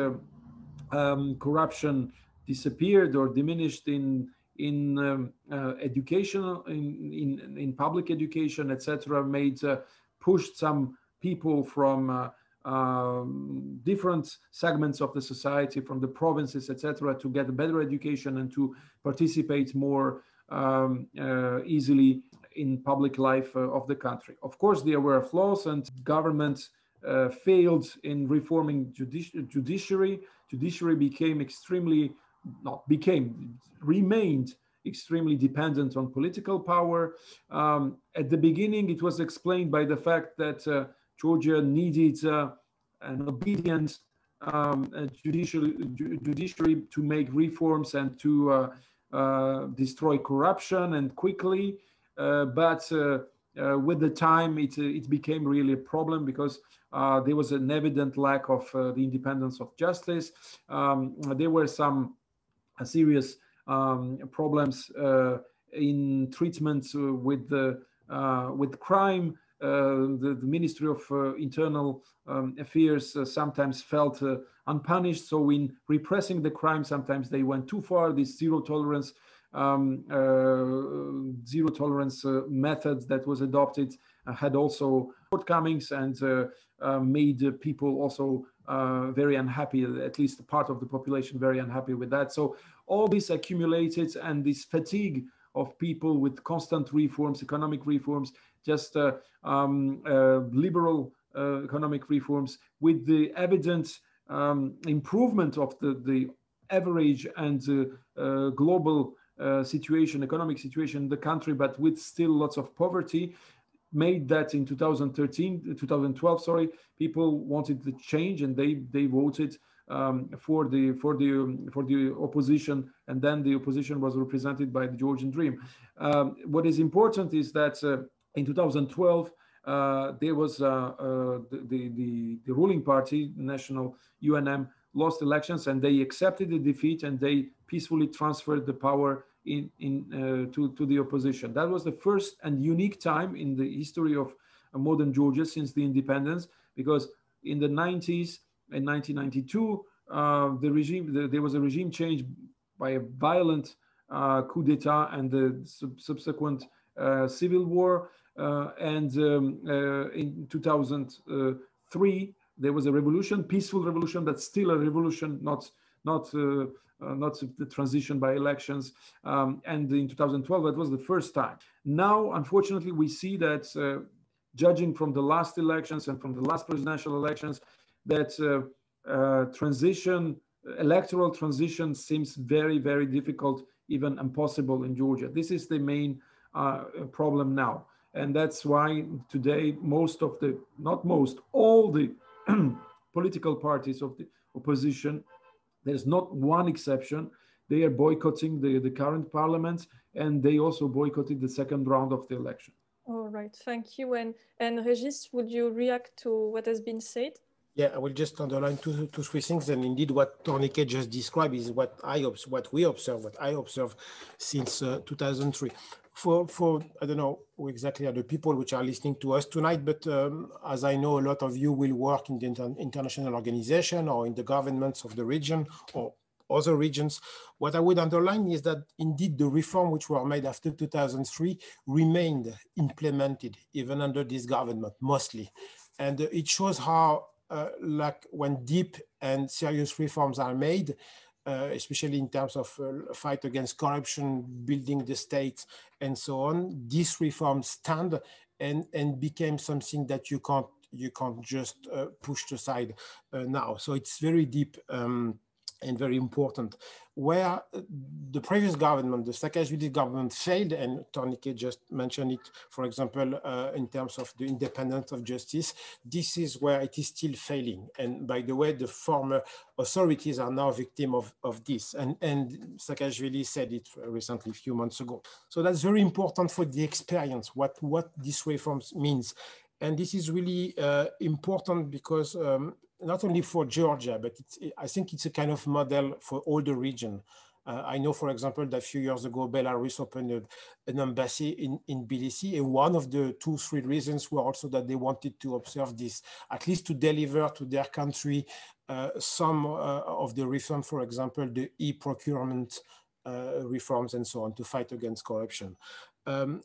corruption disappeared or diminished in education, in public education, etc., pushed some people from different segments of the society, from the provinces, etc., to get a better education and to participate more easily in public life of the country. Of course, there were flaws, and government failed in reforming judiciary. Judiciary remained extremely dependent on political power. At the beginning, it was explained by the fact that Georgia needed an obedient judiciary to make reforms and to destroy corruption and quickly. But with the time, it became really a problem because there was an evident lack of the independence of justice. There were some serious problems in treatment with crime. The Ministry of Internal Affairs sometimes felt unpunished. So in repressing the crime, sometimes they went too far. This zero tolerance methods that was adopted had also shortcomings and made people also very unhappy, at least part of the population very unhappy with that. So all this accumulated, and this fatigue of people with constant reforms, economic reforms, just liberal economic reforms, with the evident improvement of the average and global economic situation in the country, but with still lots of poverty, made that in 2012, people wanted the change, and they voted for the opposition, and then the opposition was represented by the Georgian Dream. What is important is that in 2012 there was the ruling party, National UNM, lost elections, and they accepted the defeat, and they peacefully transferred the power to the opposition. That was the first and unique time in the history of modern Georgia since the independence, because in the 90s, in 1992, there was a regime change by a violent coup d'etat and the subsequent civil war. And in 2003, there was a revolution, peaceful revolution, but still a revolution, not the transition by elections. And in 2012, that was the first time. Now, unfortunately, we see that, judging from the last elections and from the last presidential elections, that electoral transition seems very, very difficult, even impossible in Georgia. This is the main problem now. And that's why today all the political parties of the opposition, there's not one exception, they are boycotting the current parliament, and they also boycotted the second round of the election. All right, thank you. And Regis, would you react to what has been said? Yeah, I will just underline two, three things. And indeed, what Tornike just described is what I observe since 2003. For I don't know who exactly are the people which are listening to us tonight, but as I know, a lot of you will work in the international organization or in the governments of the region or other regions. What I would underline is that indeed the reform which were made after 2003 remained implemented even under this government mostly. And it shows how like when deep and serious reforms are made, especially in terms of fight against corruption, building the state, and so on, these reforms stand and became something that you can't just push aside now. So it's very deep and very important. Where the previous government, the Saakashvili government, failed, and Tornike just mentioned it, for example, in terms of the independence of justice, this is where it is still failing. And by the way, the former authorities are now victims of this. And Saakashvili said it recently, a few months ago. So that's very important for the experience, what these reforms means. And this is really important because not only for Georgia, but I think it's a kind of model for all the region. I know, for example, that a few years ago, Belarus opened an embassy in Tbilisi, and one of the 2-3 reasons were also that they wanted to observe this, at least to deliver to their country some of the reforms, for example, the e-procurement reforms and so on, to fight against corruption.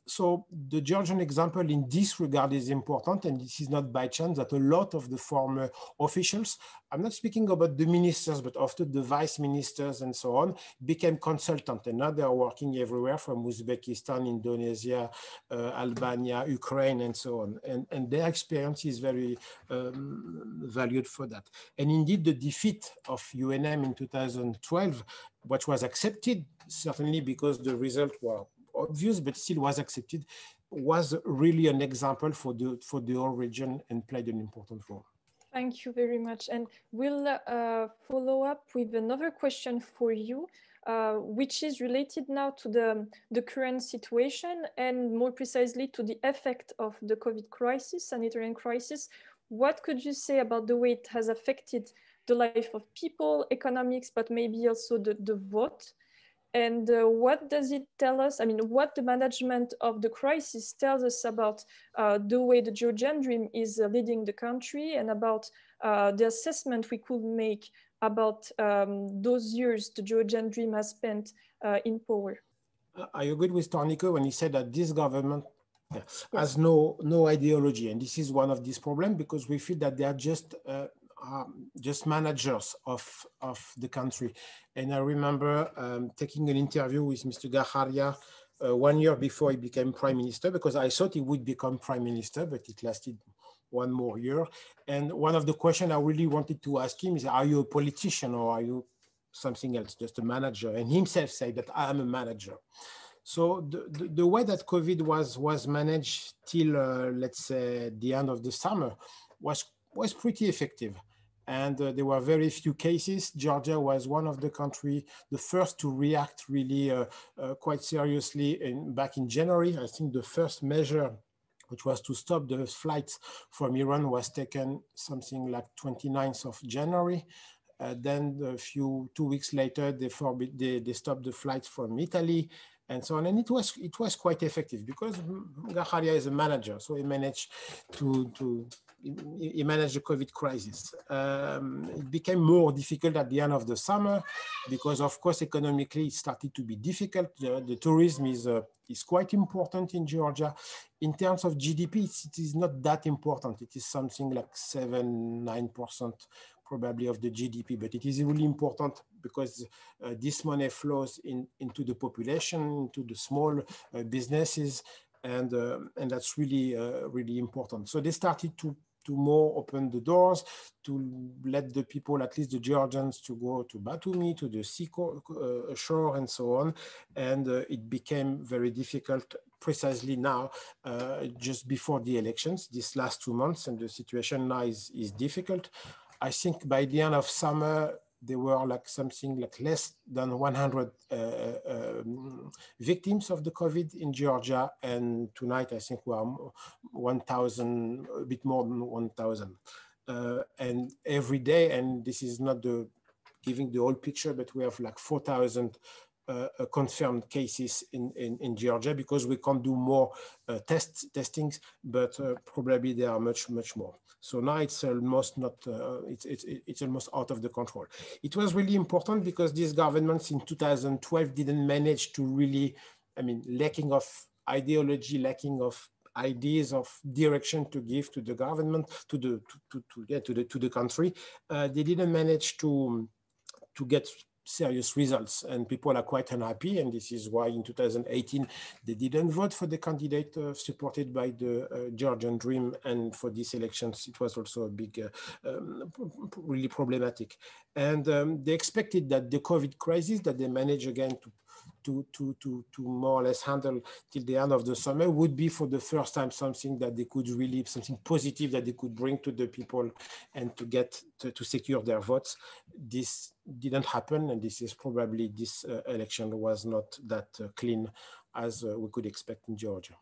So the Georgian example in this regard is important, and this is not by chance that a lot of the former officials, I'm not speaking about the ministers, but often the vice ministers and so on, became consultants, and now they are working everywhere from Uzbekistan, Indonesia, Albania, Ukraine, and so on. And their experience is very valued for that. And indeed, the defeat of UNM in 2012, which was accepted, certainly because the results were obvious, but still was accepted, was really an example for the whole region and played an important role. Thank you very much. And we'll follow up with another question for you, which is related now to the current situation and more precisely to the effect of the COVID crisis, sanitary crisis. What could you say about the way it has affected the life of people, economics, but maybe also the vote? And what does it tell us? I mean, what the management of the crisis tells us about the way the Georgian Dream is leading the country and about the assessment we could make about those years the Georgian Dream has spent in power. I agree with Tornike when he said that this government has no ideology. And this is one of these problems because we feel that they are just managers of the country. And I remember taking an interview with Mr. Gacharia 1 year before he became prime minister, because I thought he would become prime minister, but it lasted 1 more year. And one of the questions I really wanted to ask him is, are you a politician or are you something else, just a manager? And himself said that I am a manager. So the way that COVID was managed till, let's say, the end of the summer was pretty effective. And there were very few cases. Georgia was one of the countries, the first to react really quite seriously back in January. I think the first measure, which was to stop the flights from Iran, was taken something like 29th of January. Then 2 weeks later, they stopped the flights from Italy and so on. And it was quite effective because Gacharia is a manager. So he managed he managed the COVID crisis. It became more difficult at the end of the summer because, of course, economically it started to be difficult. The tourism is quite important in Georgia. In terms of GDP, it is not that important. It is something like 7-9% probably of the GDP, but it is really important because this money flows into the population, into the small businesses, and that's really important. So they started to more open the doors, to let the people, at least the Georgians, to go to Batumi, to the sea shore and so on. And it became very difficult precisely now, just before the elections, these last 2 months, and the situation now is difficult. I think by the end of summer, there were like something like less than 100 victims of the COVID in Georgia. And tonight, I think we are 1,000, a bit more than 1,000. And every day, and this is not giving the whole picture, but we have like 4,000 confirmed cases in Georgia, because we can't do more testings, but probably there are much more. So now it's almost not, it's almost out of the control. It was really important because these governments in 2012 didn't manage to really, I mean, lacking of ideology, lacking of ideas of direction to give to the government, to the country. They didn't manage to get serious results, and people are quite unhappy, and this is why in 2018 they didn't vote for the candidate supported by the Georgian Dream, and for these elections it was also a big really problematic. And they expected that the COVID crisis that they managed again to more or less handle till the end of the summer would be for the first time something that they could really, something positive that they could bring to the people and to get to secure their votes. This didn't happen, and this is probably this election was not that clean as we could expect in Georgia.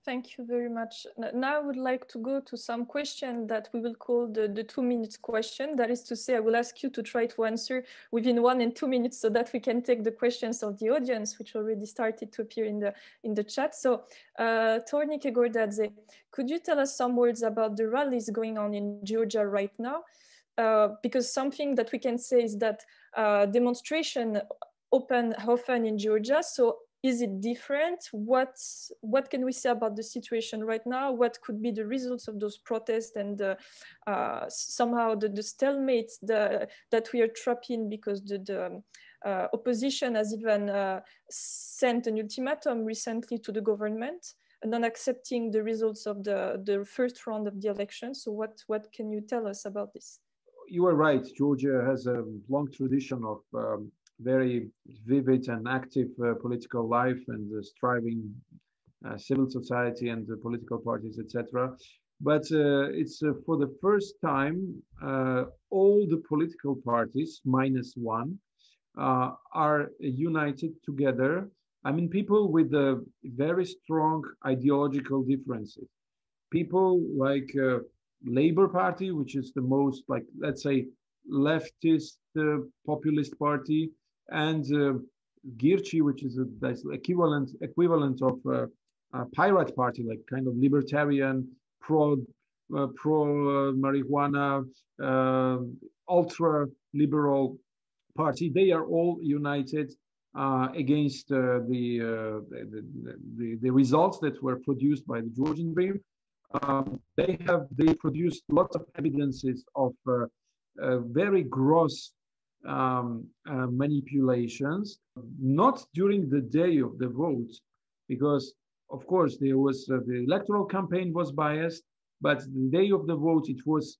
Thank you very much. Now I would like to go to some question that we will call the 2-minute question. That is to say, I will ask you to try to answer within 1 and 2 minutes so that we can take the questions of the audience, which already started to appear in the chat. So, Tornike Gordadze, could you tell us some words about the rallies going on in Georgia right now? Because something that we can say is that demonstration open often in Georgia. So is it different? What can we say about the situation right now? What could be the results of those protests and somehow the stalemate that we are trapped in, because the opposition has even sent an ultimatum recently to the government, not accepting the results of the first round of the election. So what can you tell us about this? You are right. Georgia has a long tradition of very vivid and active political life and striving civil society and political parties, etc. But it's for the first time all the political parties minus one are united together. I mean, people with very strong ideological differences. People like Labour Party, which is the most, like, let's say, leftist populist party, and Girchi, which is that's equivalent of Pirate Party, like kind of libertarian, pro marijuana, ultra liberal party. They are all united against the results that were produced by the Georgian Dream. They produced lots of evidences of very gross manipulations, not during the day of the vote, because of course there was the electoral campaign was biased, but the day of the vote it was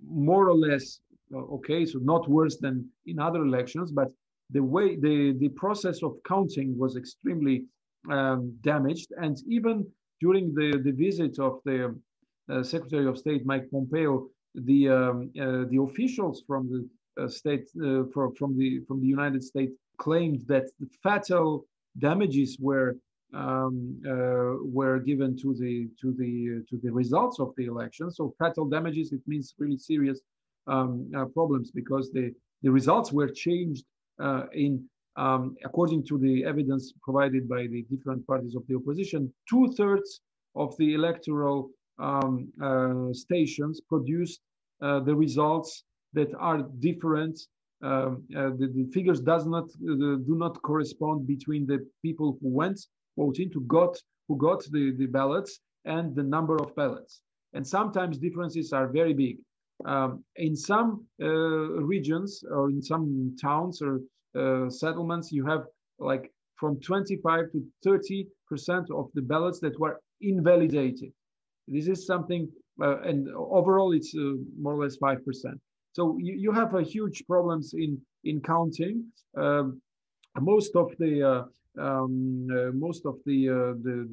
more or less okay, so not worse than in other elections, but the way the process of counting was extremely damaged. And even during the visit of the Secretary of State Mike Pompeo, the officials from the state from the United States claimed that the fatal damages were given to the results of the election. So fatal damages, it means really serious problems, because the results were changed according to the evidence provided by the different parties of the opposition. 2/3 of the electoral stations produced the results that are different. The figures do not correspond between the people who went voting, who got the ballots, and the number of ballots. And sometimes differences are very big. In some regions or in some towns or settlements, you have like from 25 to 30% of the ballots that were invalidated. This is something and overall it's more or less 5%. So you have a huge problems in counting. Most of the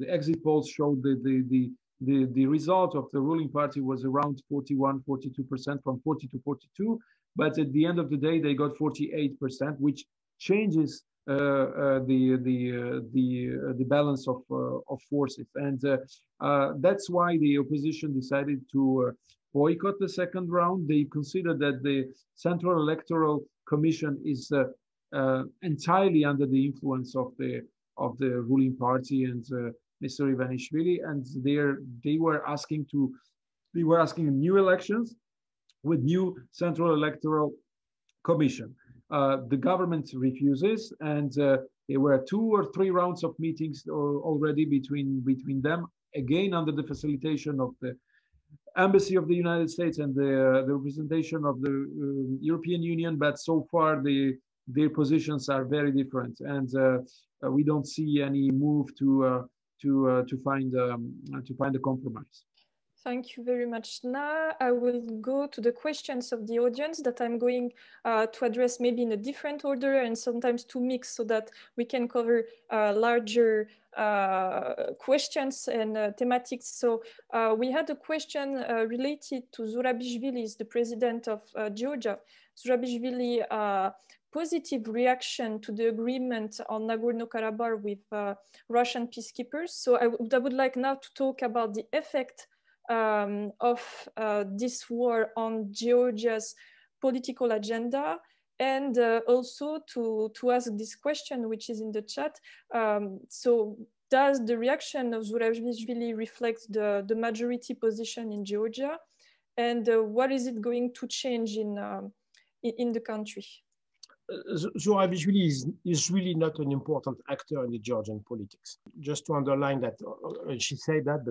exit polls showed the result of the ruling party was around 41-42% from 40 to 42, but at the end of the day they got 48%, which changes the balance of forces, and that's why the opposition decided to boycott the second round. They consider that the Central Electoral Commission is entirely under the influence of the ruling party and Mr. Ivanishvili, and they were asking new elections with new Central Electoral Commission. The government refuses, and there were 2 or 3 rounds of meetings already between them, again under the facilitation of the Embassy of the United States and the representation of the European Union. But so far, their positions are very different, and we don't see any move to find a compromise. Thank you very much. Now I will go to the questions of the audience that I'm going to address maybe in a different order and sometimes to mix so that we can cover larger questions and thematics. So we had a question related to Zurabishvili, the president of Georgia. Zurabishvili positive reaction to the agreement on Nagorno-Karabakh with Russian peacekeepers. So I would like now to talk about the effect of this war on Georgia's political agenda, and also to ask this question, which is in the chat. So does the reaction of Zurabishvili reflect the majority position in Georgia, and what is it going to change in the country? Zurabishvili is really not an important actor in the Georgian politics. Just to underline that, she said that,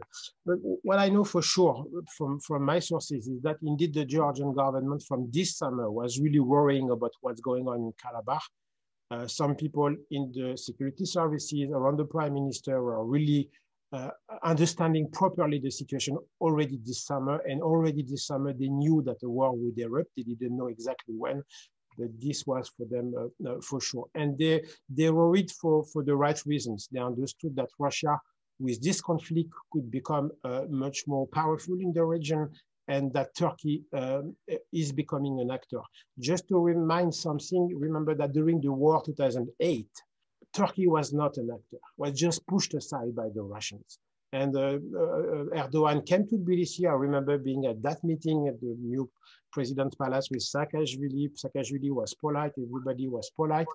but what I know for sure from my sources is that indeed the Georgian government from this summer was really worrying about what's going on in Karabakh. Some people in the security services around the prime minister were really understanding properly the situation already this summer, and already this summer they knew that the war would erupt. They didn't know exactly when, but this was for them for sure. And they worried for the right reasons. They understood that Russia, with this conflict, could become much more powerful in the region, and that Turkey is becoming an actor. Just to remind something, remember that during the war 2008, Turkey was not an actor, was just pushed aside by the Russians. And Erdogan came to Tbilisi. I remember being at that meeting at the new President's Palace with Saakashvili. Saakashvili was polite, everybody was polite.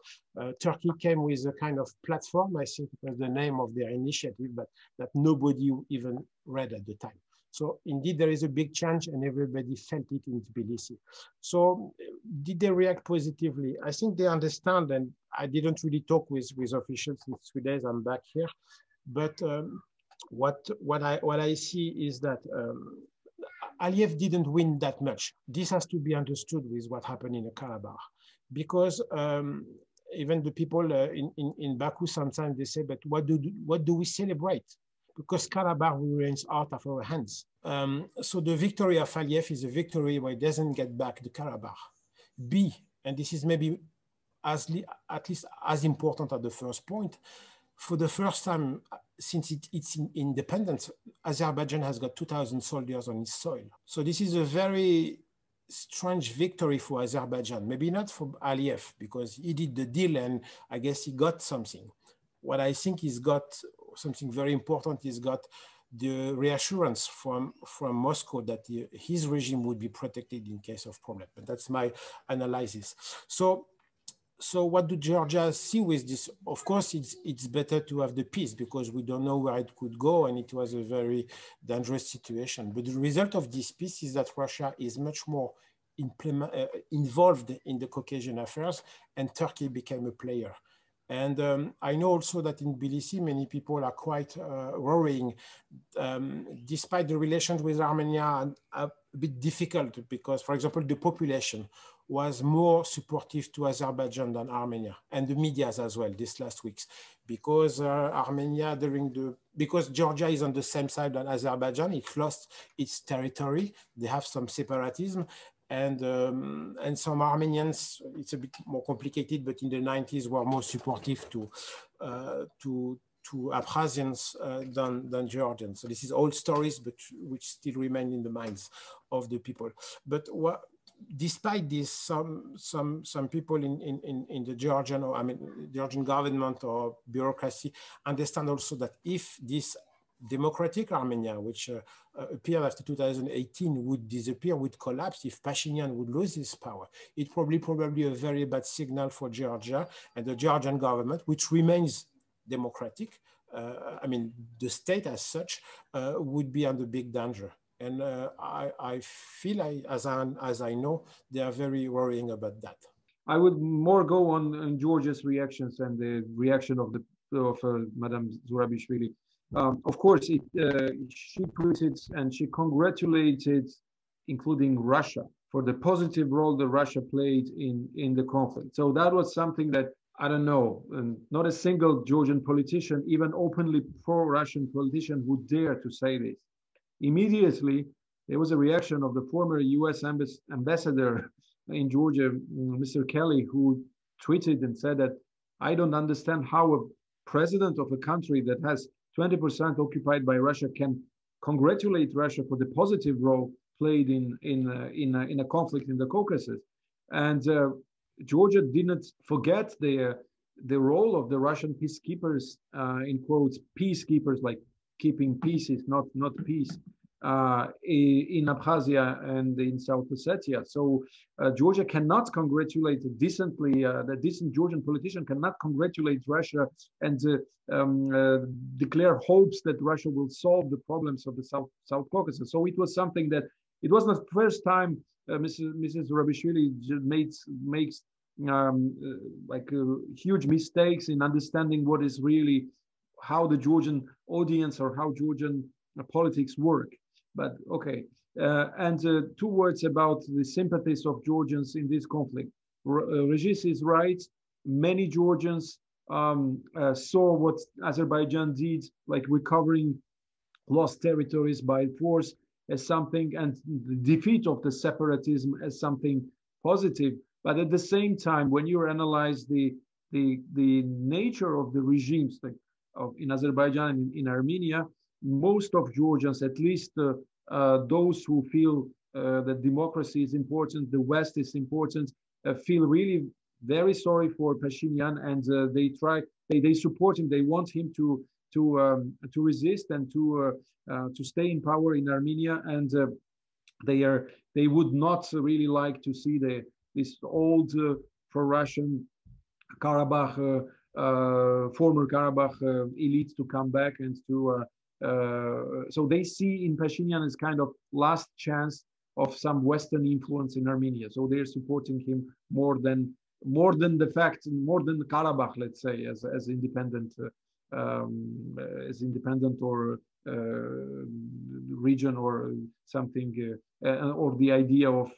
Turkey came with a kind of platform, I think it was the name of their initiative, but that nobody even read at the time. So indeed, there is a big change and everybody felt it in Tbilisi. So did they react positively? I think they understand, and I didn't really talk with officials since 3 days, I'm back here. But what I see is that Aliyev didn't win that much. This has to be understood with what happened in Karabakh, because even the people in Baku sometimes they say, but what do we celebrate? Because Karabakh remains out of our hands. So the victory of Aliyev is a victory where he doesn't get back the Karabakh. B, and this is maybe at least as important as the first point, for the first time since its independence, Azerbaijan has got 2,000 soldiers on its soil. So this is a very strange victory for Azerbaijan, maybe not for Aliyev, because he did the deal and I guess he got something. What I think he's got something very important, he's got the reassurance from Moscow that his regime would be protected in case of problem. But that's my analysis. So what do Georgia see with this? Of course, it's better to have the peace because we don't know where it could go, and it was a very dangerous situation. But the result of this peace is that Russia is much more involved in the Caucasian affairs, and Turkey became a player. And I know also that in Tbilisi, many people are quite worrying, despite the relations with Armenia are a bit difficult because, for example, the population was more supportive to Azerbaijan than Armenia, and the medias as well these last weeks, because Armenia because Georgia is on the same side than Azerbaijan, it lost its territory, they have some separatism, and some Armenians, it's a bit more complicated, but in the 90s were more supportive to Abkhazians than Georgians. So this is old stories, but which still remain in the minds of the people. But despite this, some people in the Georgian government or bureaucracy understand also that if this democratic Armenia, which appeared after 2018, would disappear, would collapse, if Pashinyan would lose his power, it probably a very bad signal for Georgia and the Georgian government, which remains democratic. The state as such would be under big danger. And I feel, as I know, they are very worrying about that. I would more go on Georgia's reactions and the reaction of Madame Zurabishvili. Of course, she tweeted and she congratulated, including Russia, for the positive role that Russia played in the conflict. So that was something that, I don't know, not a single Georgian politician, even openly pro-Russian politician, would dare to say this. Immediately, there was a reaction of the former US ambassador in Georgia, Mr. Kelly, who tweeted and said that, I don't understand how a president of a country that has 20% occupied by Russia can congratulate Russia for the positive role played in a conflict in the Caucasus. And Georgia didn't forget the role of the Russian peacekeepers, in quotes, peacekeepers, like keeping pieces, not peace, in Abkhazia and in South Ossetia. So Georgia cannot congratulate decently, the decent Georgian politician cannot congratulate Russia and declare hopes that Russia will solve the problems of the South Caucasus. So it was something that, it was not the first time Mrs. Zurabishvili makes huge mistakes in understanding what is really, how the Georgian audience or how Georgian politics work. But okay, and 2 words about the sympathies of Georgians in this conflict. Regis is right. Many Georgians saw what Azerbaijan did, like recovering lost territories by force, as something, and the defeat of the separatism as something positive. But at the same time, when you analyze the nature of the regimes, like in Azerbaijan and in Armenia, most of Georgians, at least those who feel that democracy is important, the West is important, feel really very sorry for Pashinyan, and they support him. They want him to resist and to stay in power in Armenia, and they would not really like to see this old pro-Russian Karabakh, former Karabakh elite to come back and to. So they see in Pashinyan as kind of last chance of some Western influence in Armenia. So they're supporting him more than Karabakh, let's say, as independent or region or something, or the idea of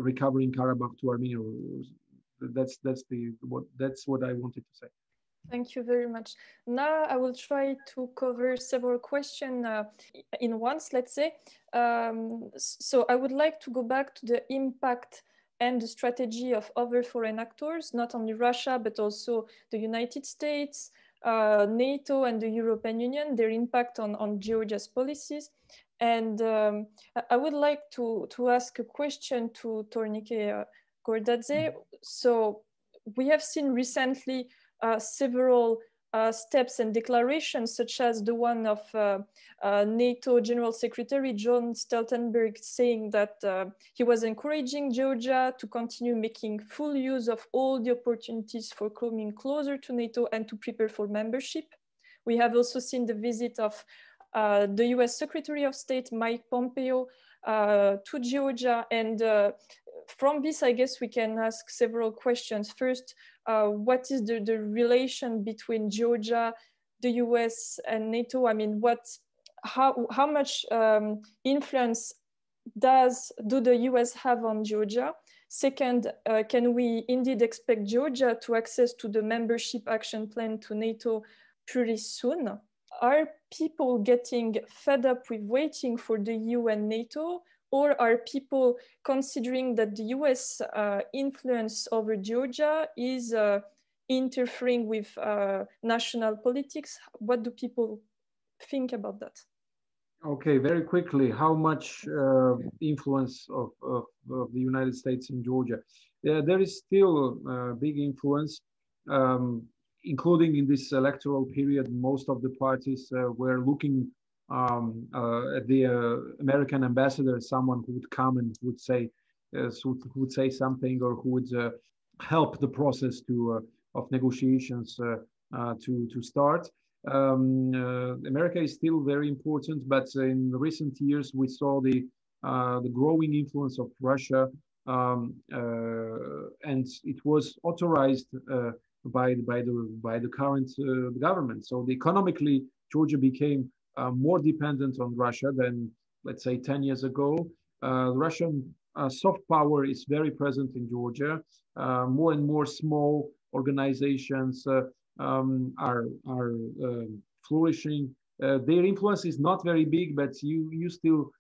recovering Karabakh to Armenia. That's what I wanted to say. Thank you very much. Now I will try to cover several questions in once, let's say. So I would like to go back to the impact and the strategy of other foreign actors, not only Russia, but also the United States, NATO and the European Union, their impact on Georgia's policies. And I would like to ask a question to Tornike Gordadze. So we have seen recently several steps and declarations, such as the one of NATO General Secretary John Stoltenberg saying that he was encouraging Georgia to continue making full use of all the opportunities for coming closer to NATO and to prepare for membership. We have also seen the visit of the US Secretary of State Mike Pompeo to Georgia, and from this, I guess we can ask several questions. First, what is the relation between Georgia, the US, and NATO? I mean, how much influence do the US have on Georgia? Second, can we indeed expect Georgia to access to the membership action plan to NATO pretty soon? Are people getting fed up with waiting for the EU and NATO, or are people considering that the US influence over Georgia is interfering with national politics? What do people think about that? Okay, very quickly, how much influence of the United States in Georgia? There is still big influence, including in this electoral period. Most of the parties were looking at the American ambassador, someone who would come and would say something, or who would help the process of negotiations to start. America is still very important, but in recent years we saw the growing influence of Russia, and it was authorized by the current government. So economically, Georgia became more dependent on Russia than, let's say, 10 years ago. Russian soft power is very present in Georgia. More and more small organizations are flourishing. Their influence is not very big, but you still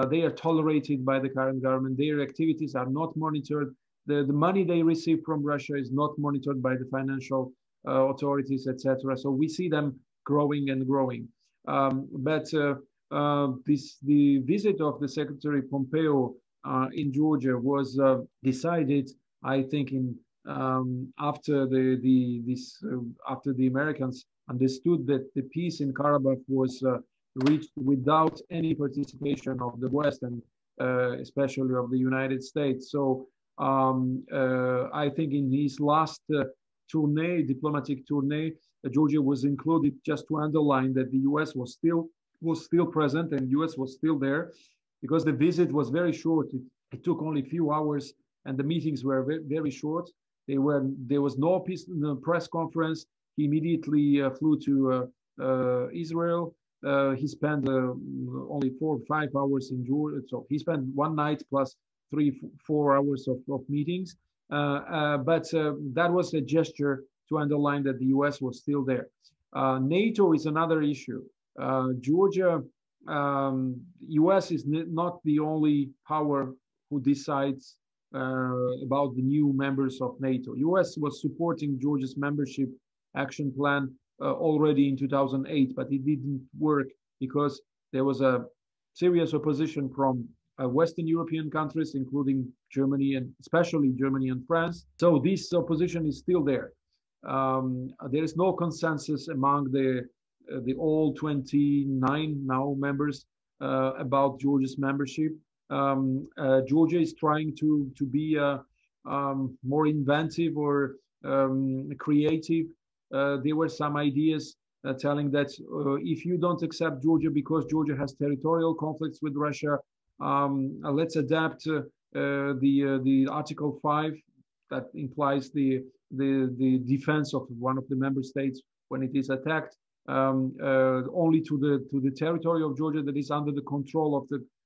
they are tolerated by the current government. Their activities are not monitored. The money they receive from Russia is not monitored by the financial authorities, etc. So we see them growing and growing. But the visit of the Secretary Pompeo in Georgia was decided, I think, in after the Americans understood that the peace in Karabakh was reached without any participation of the West, and especially of the United States. So I think in his last diplomatic tourney, Georgia was included just to underline that the US was still present and US was still there, because the visit was very short. It took only a few hours, and the meetings were very short. There was no press conference. He immediately flew to Israel. He spent only 4 or 5 hours in Georgia. So he spent one night plus 3-4 hours of meetings. But that was a gesture to underline that the US was still there. NATO is another issue. Georgia, US is not the only power who decides about the new members of NATO. US was supporting Georgia's membership action plan already in 2008, but it didn't work because there was a serious opposition from Western European countries, including Germany, and especially Germany and France. So this opposition is still there. There is no consensus among the all 29 now members about Georgia's membership. Georgia is trying to be more inventive or creative. There were some ideas telling that if you don't accept Georgia because Georgia has territorial conflicts with Russia, let's adapt the Article 5 that implies the defense of one of the member states when it is attacked, only to the territory of Georgia that is under the control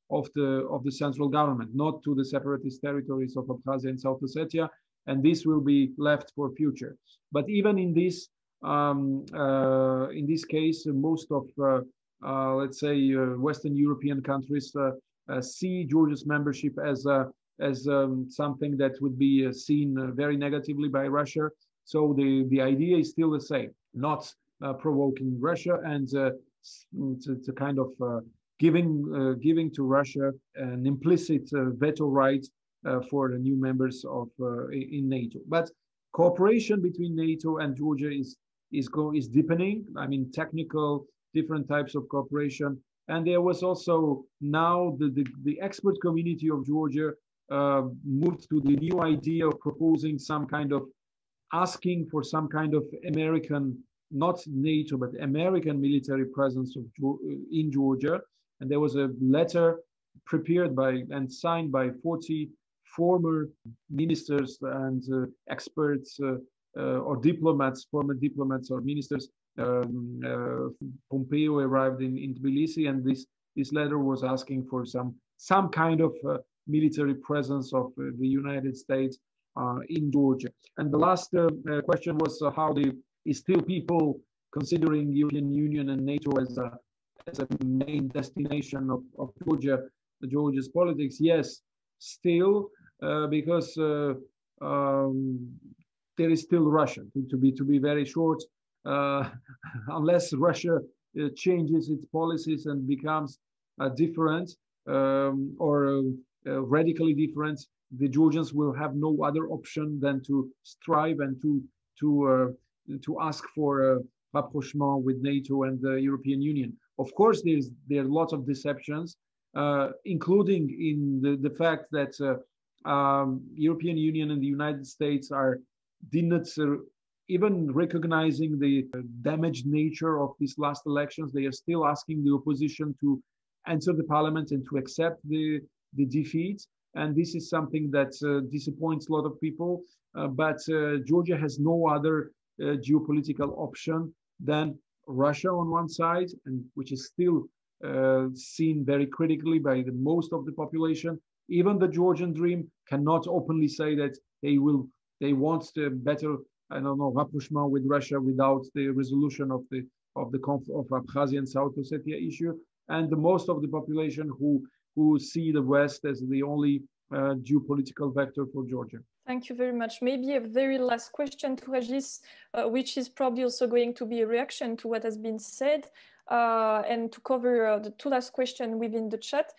of the central government, not to the separatist territories of Abkhazia and South Ossetia, and this will be left for future. But even in this case, most of let's say Western European countries see Georgia's membership as something that would be seen very negatively by Russia. So the idea is still the same: not provoking Russia, and to kind of giving to Russia an implicit veto right for the new members of in NATO. But cooperation between NATO and Georgia is deepening. I mean, technical, different types of cooperation. And there was also now the expert community of Georgia moved to the new idea of proposing some kind of, asking for some kind of American, not NATO, but American military presence in Georgia. And there was a letter prepared by and signed by 40 former ministers and experts or diplomats, former diplomats or ministers. Pompeo arrived in Tbilisi, and this letter was asking for some kind of military presence of the United States in Georgia. And the last question was how is still people considering European Union and NATO as a main destination of Georgia's politics. Yes, still, because there is still Russia. To be very short, unless Russia changes its policies and becomes different or radically different, the Georgians will have no other option than to strive and to ask for rapprochement with NATO and the European Union. Of course, there are lots of deceptions, including in the fact that European Union and the United States did not even recognizing the damaged nature of these last elections. They are still asking the opposition to enter the parliament and to accept the defeat. And this is something that disappoints a lot of people. But Georgia has no other geopolitical option than Russia on one side, and which is still seen very critically by most of the population. Even the Georgian Dream cannot openly say that they want the better, I don't know, rapprochement with Russia without the resolution of Abkhazia and South Ossetia issue. And most of the population who see the West as the only geopolitical vector for Georgia. Thank you very much. Maybe a very last question to Regis, which is probably also going to be a reaction to what has been said, and to cover the two last questions within the chat.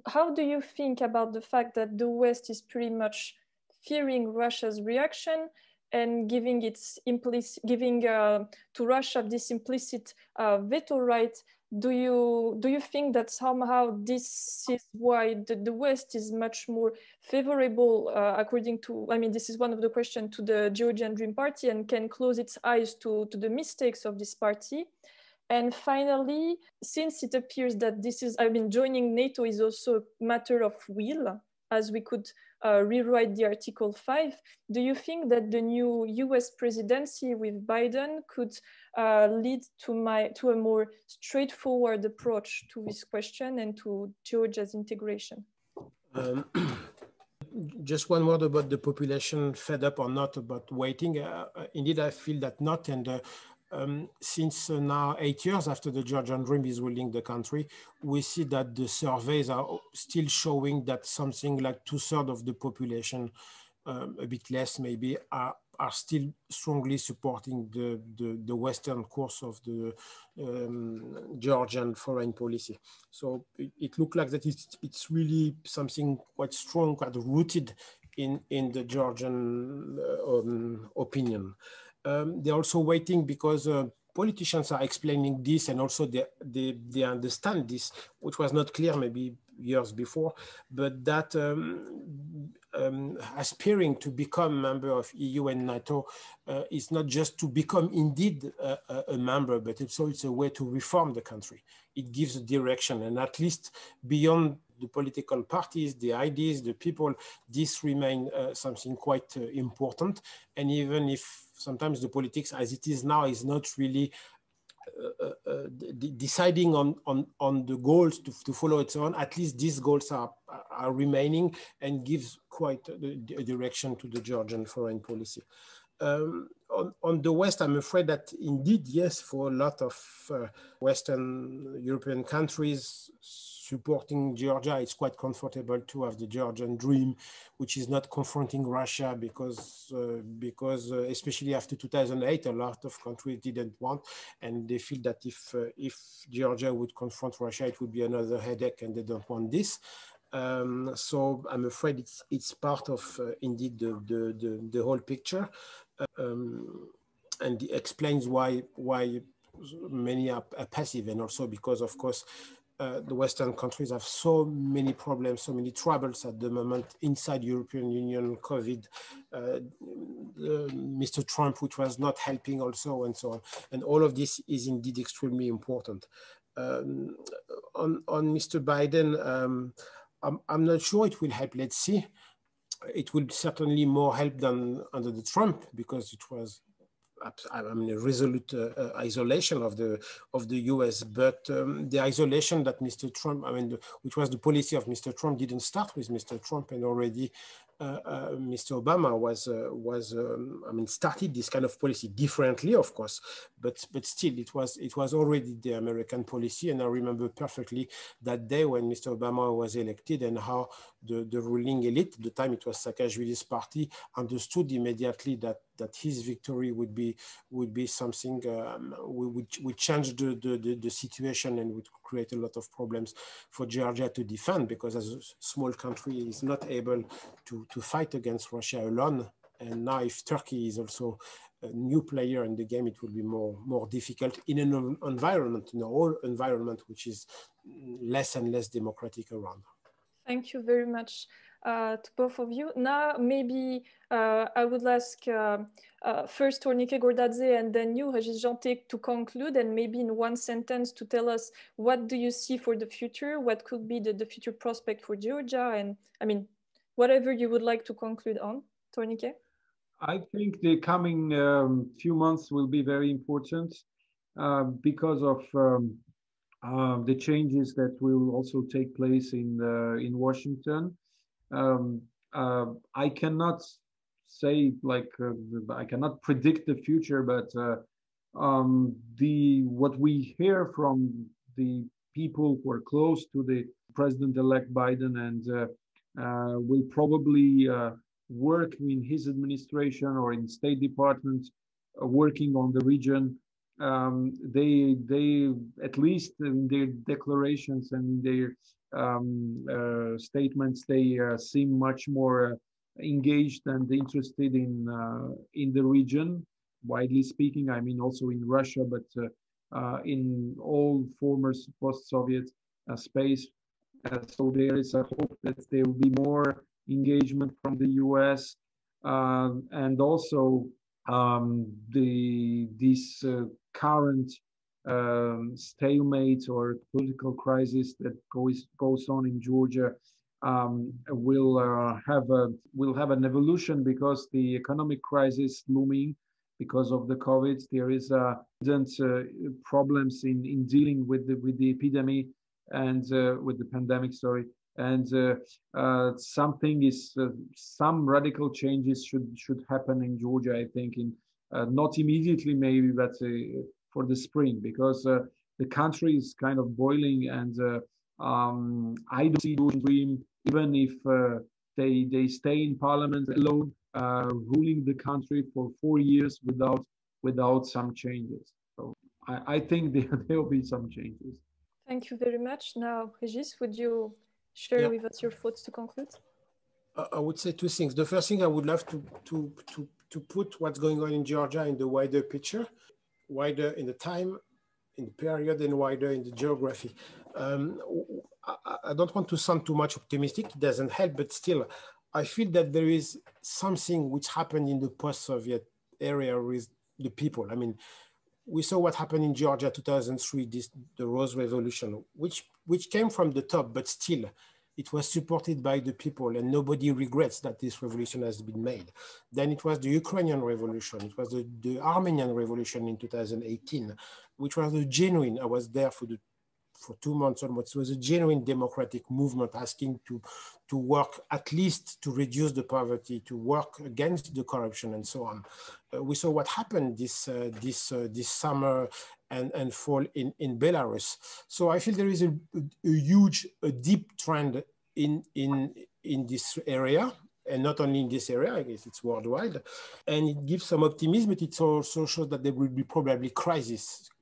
How do you think about the fact that the West is pretty much fearing Russia's reaction and giving to Russia this implicit veto right? Do you think that somehow this is why the West is much more favorable, according to, I mean, this is one of the questions to the Georgian Dream Party, and can close its eyes to the mistakes of this party? And finally, since it appears that joining NATO is also a matter of will, as we could rewrite the Article 5, do you think that the new US presidency with Biden could lead to a more straightforward approach to this question and to Georgia's integration? Just one word about the population fed up or not about waiting. Indeed, I feel that not. And since now 8 years after the Georgian Dream is ruling the country, we see that the surveys are still showing that something like 2/3 of the population, a bit less maybe, are still strongly supporting the Western course of the Georgian foreign policy. So it looks like that it's really something quite strong, quite rooted in the Georgian opinion. They're also waiting because politicians are explaining this, and also they understand this, which was not clear maybe years before, but that aspiring to become member of EU and NATO is not just to become indeed a member, but it's a way to reform the country. It gives a direction, and at least beyond the political parties, the ideas, the people, this remain something quite important. And even if sometimes the politics as it is now is not really deciding on the goals to follow its own, at least these goals are remaining and gives quite a direction to the Georgian foreign policy. On the West, I'm afraid that indeed, yes, for a lot of Western European countries supporting Georgia, it's quite comfortable to have the Georgian Dream, which is not confronting Russia because especially after 2008, a lot of countries didn't want, and they feel that if Georgia would confront Russia, it would be another headache, and they don't want this. So I'm afraid it's part of indeed the whole picture, and it explains why many are passive, and also because, of course, the Western countries have so many problems, so many troubles at the moment inside European Union, COVID, Mr. Trump, which was not helping also, and so on. And all of this is indeed extremely important. On Mr. Biden, I'm not sure it will help. Let's see. it will certainly more help than under the Trump, because it was, I mean, a resolute isolation of the U.S. But the isolation that Mr. Trump, I mean, which was the policy of Mr. Trump, didn't start with Mr. Trump, and already Mr. Obama I mean, started this kind of policy differently, of course, but still it was already the American policy. And I remember perfectly that day when Mr. Obama was elected, and how the ruling elite, at the time it was Saakashvili's party, understood immediately that his victory would be something would change the situation, and would create a lot of problems for Georgia to defend, because as a small country is not able to fight against Russia alone. And now if Turkey is also a new player in the game, it will be more difficult in an environment, in a whole environment, which is less and less democratic around. Thank you very much to both of you. Now, maybe I would ask first Tornike Gordadze and then you, Régis Janté, to conclude, and maybe in one sentence to tell us what do you see for the future, what could be the future prospect for Georgia, and I mean, whatever you would like to conclude on. Tornike? I think the coming few months will be very important because of the changes that will also take place in Washington. I cannot say, like, I cannot predict the future, but what we hear from the people who are close to the President-elect Biden and will probably work in his administration or in State Department working on the region. They at least in their declarations and in their statements, they seem much more engaged and interested in the region. Widely speaking, I mean also in Russia, but in all former post-Soviet space. So there is a hope that there will be more engagement from the U.S. And also this current stalemate or political crisis that goes on in Georgia will have an evolution, because the economic crisis looming because of the COVID. There is problems in dealing with the epidemic and with the pandemic. Sorry. And some radical changes should happen in Georgia, I think, not immediately maybe, but for the spring, because the country is kind of boiling, and I don't see Georgian Dream, even if they stay in parliament alone, ruling the country for 4 years without some changes. So I think there will be some changes. Thank you very much. Now, Régis, would you share with us your thoughts to conclude? I would say two things. The first thing, I would love to put what's going on in Georgia in the wider picture, wider in the time, in the period, and wider in the geography. I don't want to sound too much optimistic. It doesn't help, but still, I feel that there is something which happened in the post-Soviet area with the people. I mean, we saw what happened in Georgia 2003, the Rose Revolution, which came from the top, but still it was supported by the people, and nobody regrets that this revolution has been made. Then it was the Ukrainian Revolution. It was the Armenian Revolution in 2018, which was a genuine, I was there for 2 months almost. It was a genuine democratic movement asking to work at least to reduce the poverty, to work against the corruption, and so on. We saw what happened this summer and fall in Belarus. So I feel there is a huge, deep trend in this area, and not only in this area, I guess it's worldwide. And it gives some optimism, but it also shows that there will be probably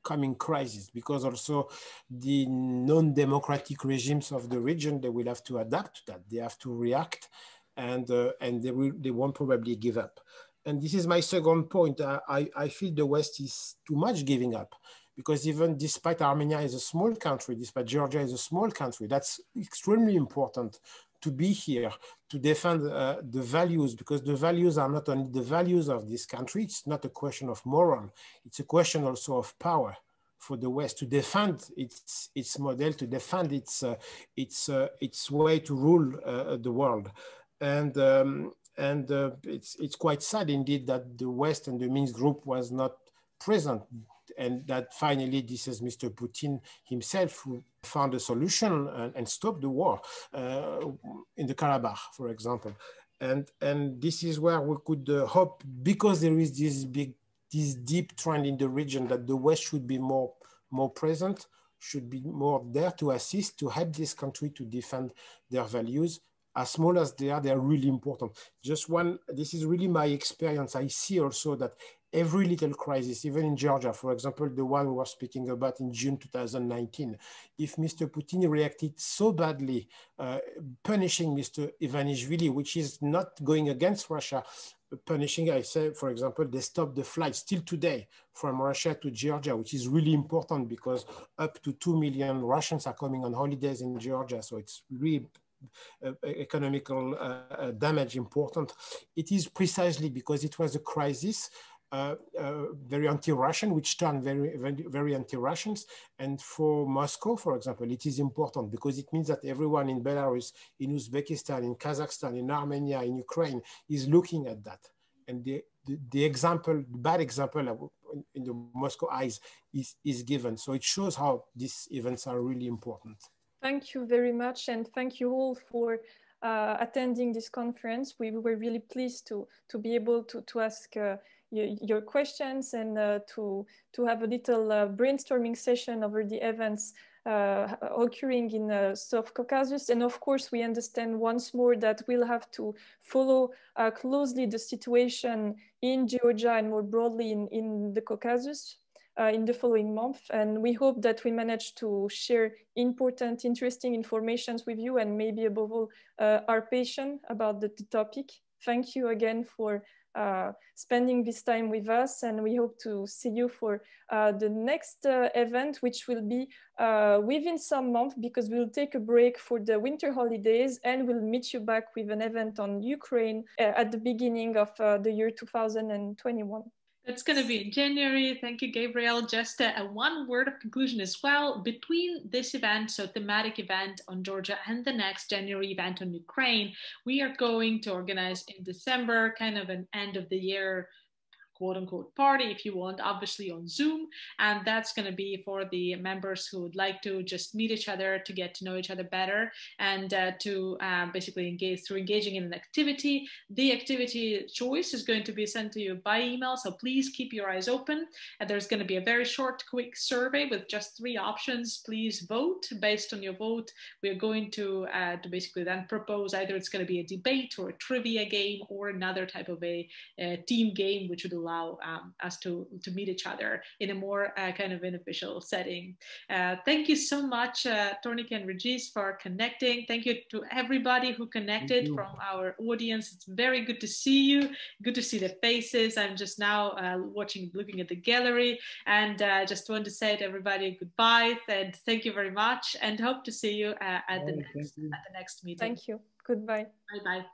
coming crisis, because also the non-democratic regimes of the region, they will have to adapt to that. They have to react, and they won't probably give up. And this is my second point. I feel the West is too much giving up, because even despite Armenia is a small country, despite Georgia is a small country, that's extremely important to be here, to defend the values, because the values are not only the values of this country. It's not a question of moral. It's a question also of power for the West to defend its model, to defend its way to rule the world. It's quite sad indeed that the West and the Minsk group was not present, and that finally this is Mr. Putin himself who found a solution and stopped the war in the Karabakh, for example. And this is where we could hope, because there is this deep trend in the region, that the West should be more present, should be more there to assist, to help this country to defend their values. As small as they are really important. Just one, this is really my experience. I see also that every little crisis, even in Georgia, for example, the one we were speaking about in June 2019, if Mr. Putin reacted so badly, punishing Mr. Ivanishvili, which is not going against Russia, punishing, I say, for example, they stopped the flights still today from Russia to Georgia, which is really important because up to 2 million Russians are coming on holidays in Georgia. So it's really economical damage important. It is precisely because it was a crisis, very anti-Russian, which turned very anti-Russians. And for Moscow, for example, it is important because it means that everyone in Belarus, in Uzbekistan, in Kazakhstan, in Armenia, in Ukraine is looking at that. And the example, the bad example in the Moscow eyes is given. So it shows how these events are really important. Thank you very much, and thank you all for attending this conference. We were really pleased to be able to ask your questions and to have a little brainstorming session over the events occurring in South Caucasus. And of course, we understand once more that we'll have to follow closely the situation in Georgia and more broadly in the Caucasus in the following month. And we hope that we manage to share important, interesting informations with you, and maybe above all, are patient about the topic. Thank you again for spending this time with us, and we hope to see you for the next event, which will be within some month, because we'll take a break for the winter holidays, and we'll meet you back with an event on Ukraine at the beginning of the year 2021. That's going to be in January. Thank you, Gabriel. Just a one word of conclusion as well. Between this event, so thematic event on Georgia, and the next January event on Ukraine, we are going to organize in December kind of an end of the year quote unquote party, if you want, obviously on Zoom. And that's going to be for the members who would like to just meet each other, to get to know each other better, and to basically engage through engaging in an activity. The activity choice is going to be sent to you by email, so please keep your eyes open. And there's going to be a very short, quick survey with just 3 options. Please vote. Based on your vote, we are going to basically then propose either it's going to be a debate or a trivia game or another type of a team game, which would allow us to meet each other in a more kind of unofficial setting. Thank you so much, Tornike and Regis, for connecting. Thank you to everybody who connected from our audience. It's very good to see you. Good to see the faces. I'm just now looking at the gallery, and just want to say to everybody goodbye and thank you very much, and hope to see you at the next meeting. Thank you. Goodbye. Bye-bye.